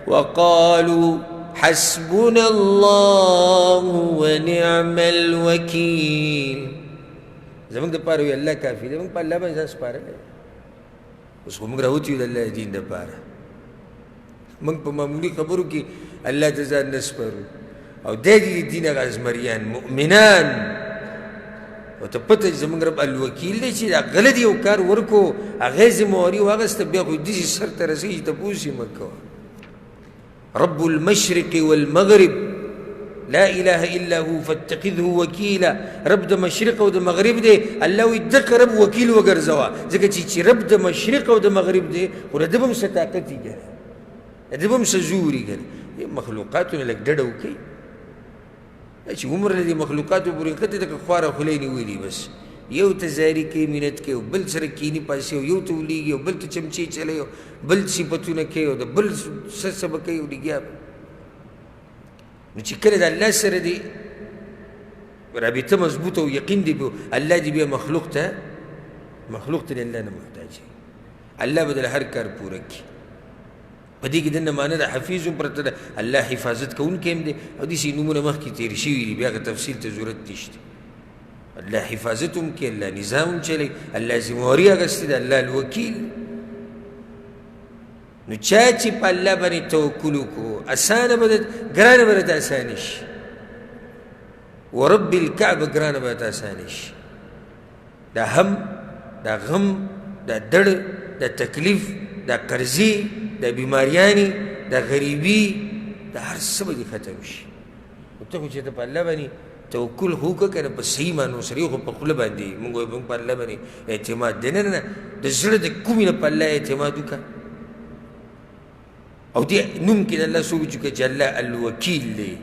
وقالوا حسبنا الله ونعم الوکیل زمونږ دپاره وی الله کافي دی مونږ په الله باندې ځان سپارلی اوس خو مونږ راوتي یو د الله دین دپاره مونږ په معمولي خبرو کې الله ته ځان نه سپارو او دی د دین هغه زمریان مؤمنان او ته پته زمونږ رب الوکیل دی چې دا غلط یو کار ورکو هغه ذمواري واخیسته بیا خو داسې سر ته رسېږي چې تپوس یې مه کوه رب المشرق والمغرب لا اله الا هو فاتخذه وکیلا رب د مشرق او د مغرب دی الله وایي دغه رب وکیل وګرځوه ځکه چې رب د مشرق او د مغرب دی خو د ده به هم څه طاقت یي ګنه د ده به هم څه زور یي ګنه مخلوقاتونه لږ ډډه وکوي چې عمر له دې مخلوقاتو پورې کتې لکه خواره خولۍ نیولي بس یو ته زاري کوي مینت کوي او بل سره کیني پاسي او یو ته ولیږي او بل ته چمچې چلی او بل صفتونه کوي او د بل څه به کوي او لګیا به نو چې کله د الله سره دی رابطه مضبوطه او یقین دی الله دې بیا مخلوق ته د الله نه محتاج الله به د هر کار پوره کړي په دې کې دنه معنی د حفیظ هم پرته ده الله حفاظت کوونکی هم دی او داسې نومونه مخکې تېر شوي دي بیا هغه تفصیل ته ضرورت نشته الله حفاظت هم کوي الله نظام هم چلی الله ذمواري اخیستې ده الله الوکیل نو چا چې په الله باندې توکل وکړو اسانه به ګرانه به درته اسانه شي ورب الکعبه ګرانه به درته اسانه شي دا هم دا غم دا دړ دا تکلیف دا قرضې دا بیماریانې دا غریبي دا هر څه به دې ختم شي نو ته خو چې ته په الله باندې توکل خو وکړه که نه په صحیح معنو سره یو خو په خوله باندې مونږ وایو مونږ په الله باندې اعتماد دی نه نه د زړه د کومې نه په الله اعتماد وکړه او دې نوم کې د الله څوک وچوکړه چې الله الوکیل دی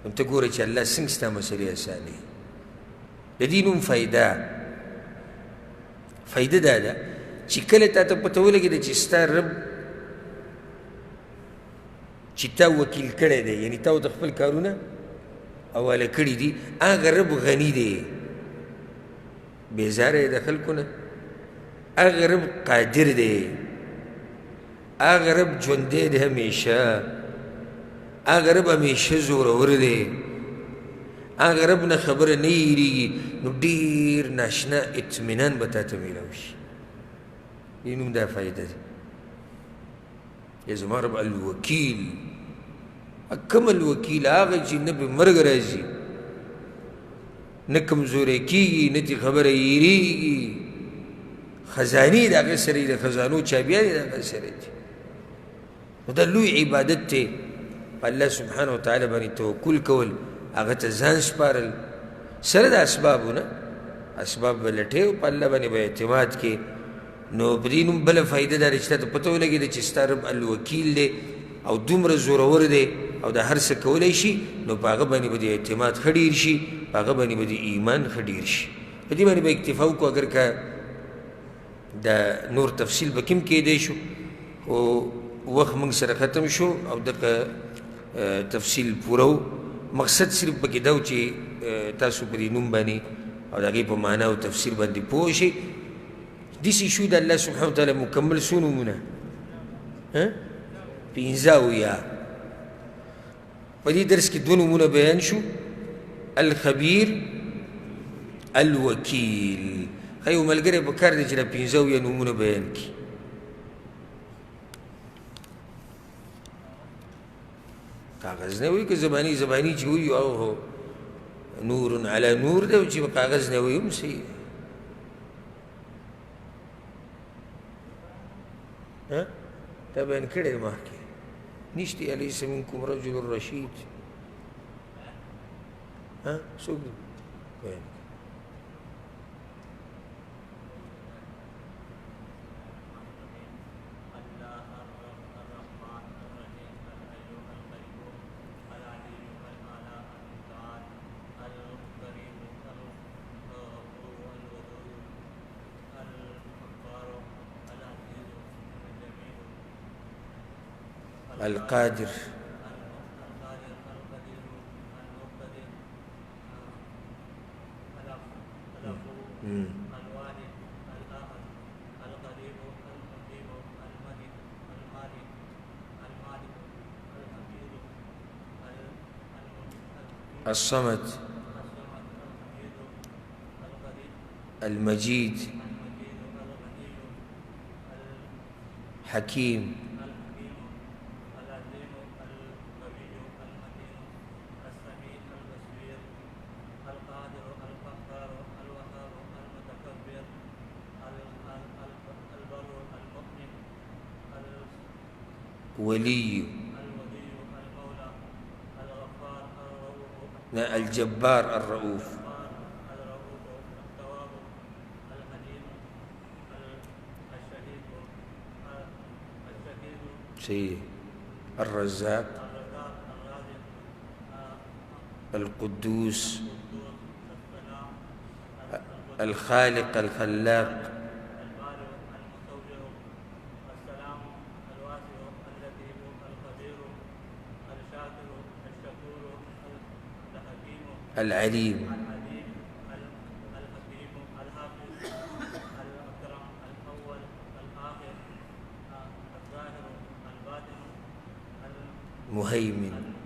نو ته ګوره چې الله څنګه ستا مسلې اسانوي د دې نوم فایده دا ده چې کله تا ته پته ولګېده چې ستا رب چې تا وکیل کړی دی یعنې تا ورته خپل کارونه حواله کړي دي هغه رب غني دی بېزاره یې د خلکو نه هغه رب قادر دی هغه رب ژوندی دی همیشه هغه رب همیشه زورور دی هغه رب نه خبره نه هېرېږي نو ډېر ناشنا اطمینان به تا ته میلاو شي دې نوم دا فایده دی یا زما رب الوکیل کم الوکیل هغه چې نه پرې مرګ راځي نه کمزوری کېږي نه ترې خبره هېرېږي خزانې د هغه سره د خزانو چابیانې د هغه سره دي نو دا لوی عبادت دی په الله سبحانه وتعالی باندې توکل کول هغه ته ځان سپارل سره د اسبابو نه اسباب به لټې او په الله باندې به اعتماد کې نو په دې نوم بله فایده دا ده چې تا ته پته ولګېده چې ستا رب الوکیل دی او دومره زورور دی او دا هر څه کولی شي نو په هغه باندې به د اعتماد ښه ډېر شي په هغه باندې به د ایمان ښه ډېر شي په دې باندې به اکتفا وکړو اگر که دا نور تفصیل به کوم کیدی شو خو وخت موږ سره ختم شو او دغه تفصیل پوره مقصد صرف پکې دا و چې تاسو په دې نوم باندې او د هغې په معنا او تفسیر باندې پوه شئ داسې شو د الله سبحانه وتعالی مکمل څو نومونه پنځه اویا په دې درس کې دوه نومونه بیان شو الخبیر الوکیل ښه یو ملګری په کار دی چې دا پنځه اویا نومونه بیان کړي کاغذ نه وي که زباني چې وي او نور علی نور دی او چې په کاغذ نه وي هم صحیح تا بیان کړی دی مخکې نشته الیس منکم رجل رشید څوک دی بیان القادر الصمد المجيد حكيم ولي الجبار الرؤوف سيد الرزاق القدوس الخالق الخلاق العليم مهيمن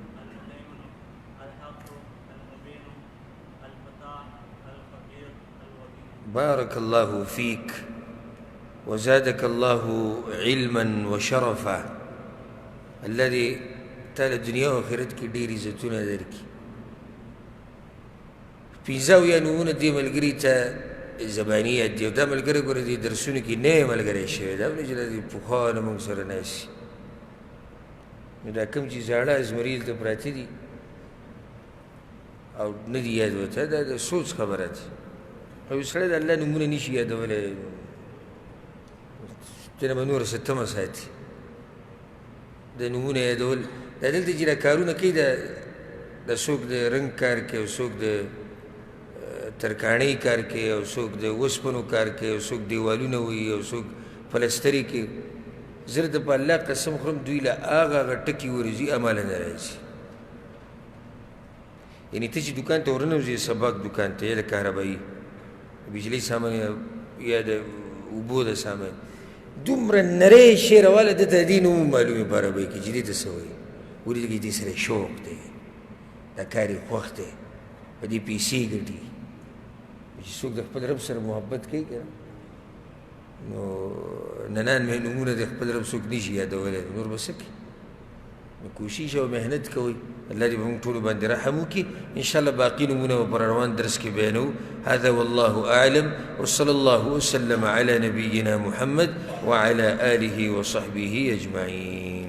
بارك الله فيك وزادك الله علما وشرفا الذي تعالى الدنيا وآخرتك دير عزتونه دركي في زاوية نمونه دي ملګري ته زبانیت دی او دا ملګري ګوره دې درسونو کې نوی ملګری شوی دا نه چې د پخوا نه موږ سره ناستي نو دا کوم چې زاړه زمري دلته پراته دي او نه دي یاد ورته دا د سوچ خبره ده او یو سړی د الله نومونه نشي یادولی چې نه به نوره څه تمه ساتي د نومونه یادول دا دلته چې دا کارونه کوي د څوک د رنګ کار کوي او څوک د ترکاڼۍ کار کوي او څوک د اوسپنو کار کوي او څوک دیوالونه وهي او څوک پلستري کوي زه د په الله قسم خورم دوی له هغه ټکي ورځي عمله نه راځي یعنې ته چې دوکان ته ورنوځې سباک دوکان ته یا د کهربایي بجلي سامان یا د اوبو د سامان دومره نری شی راواله ده ته دې نه مو معلومې په عربۍ کې چې دې ته څه وایي ولې دې دې سره شوق دی دا کار یې خوښ دی په دې پیسې ګټي چې څوک د خپل رب سره محبت کوي که نو ننان مې نومونه د خپل رب څوک نشي یادولی نور به څه کوي نو کوشش او محنت کوئ الله دې په موږ ټولو باندې رحم وکړي انشاءالله باقي نومونه به په روان درس کې بیانوو هذا والله أعلم وصلى الله وسلم على نبينا محمد وعلى آله وصحبه أجمعين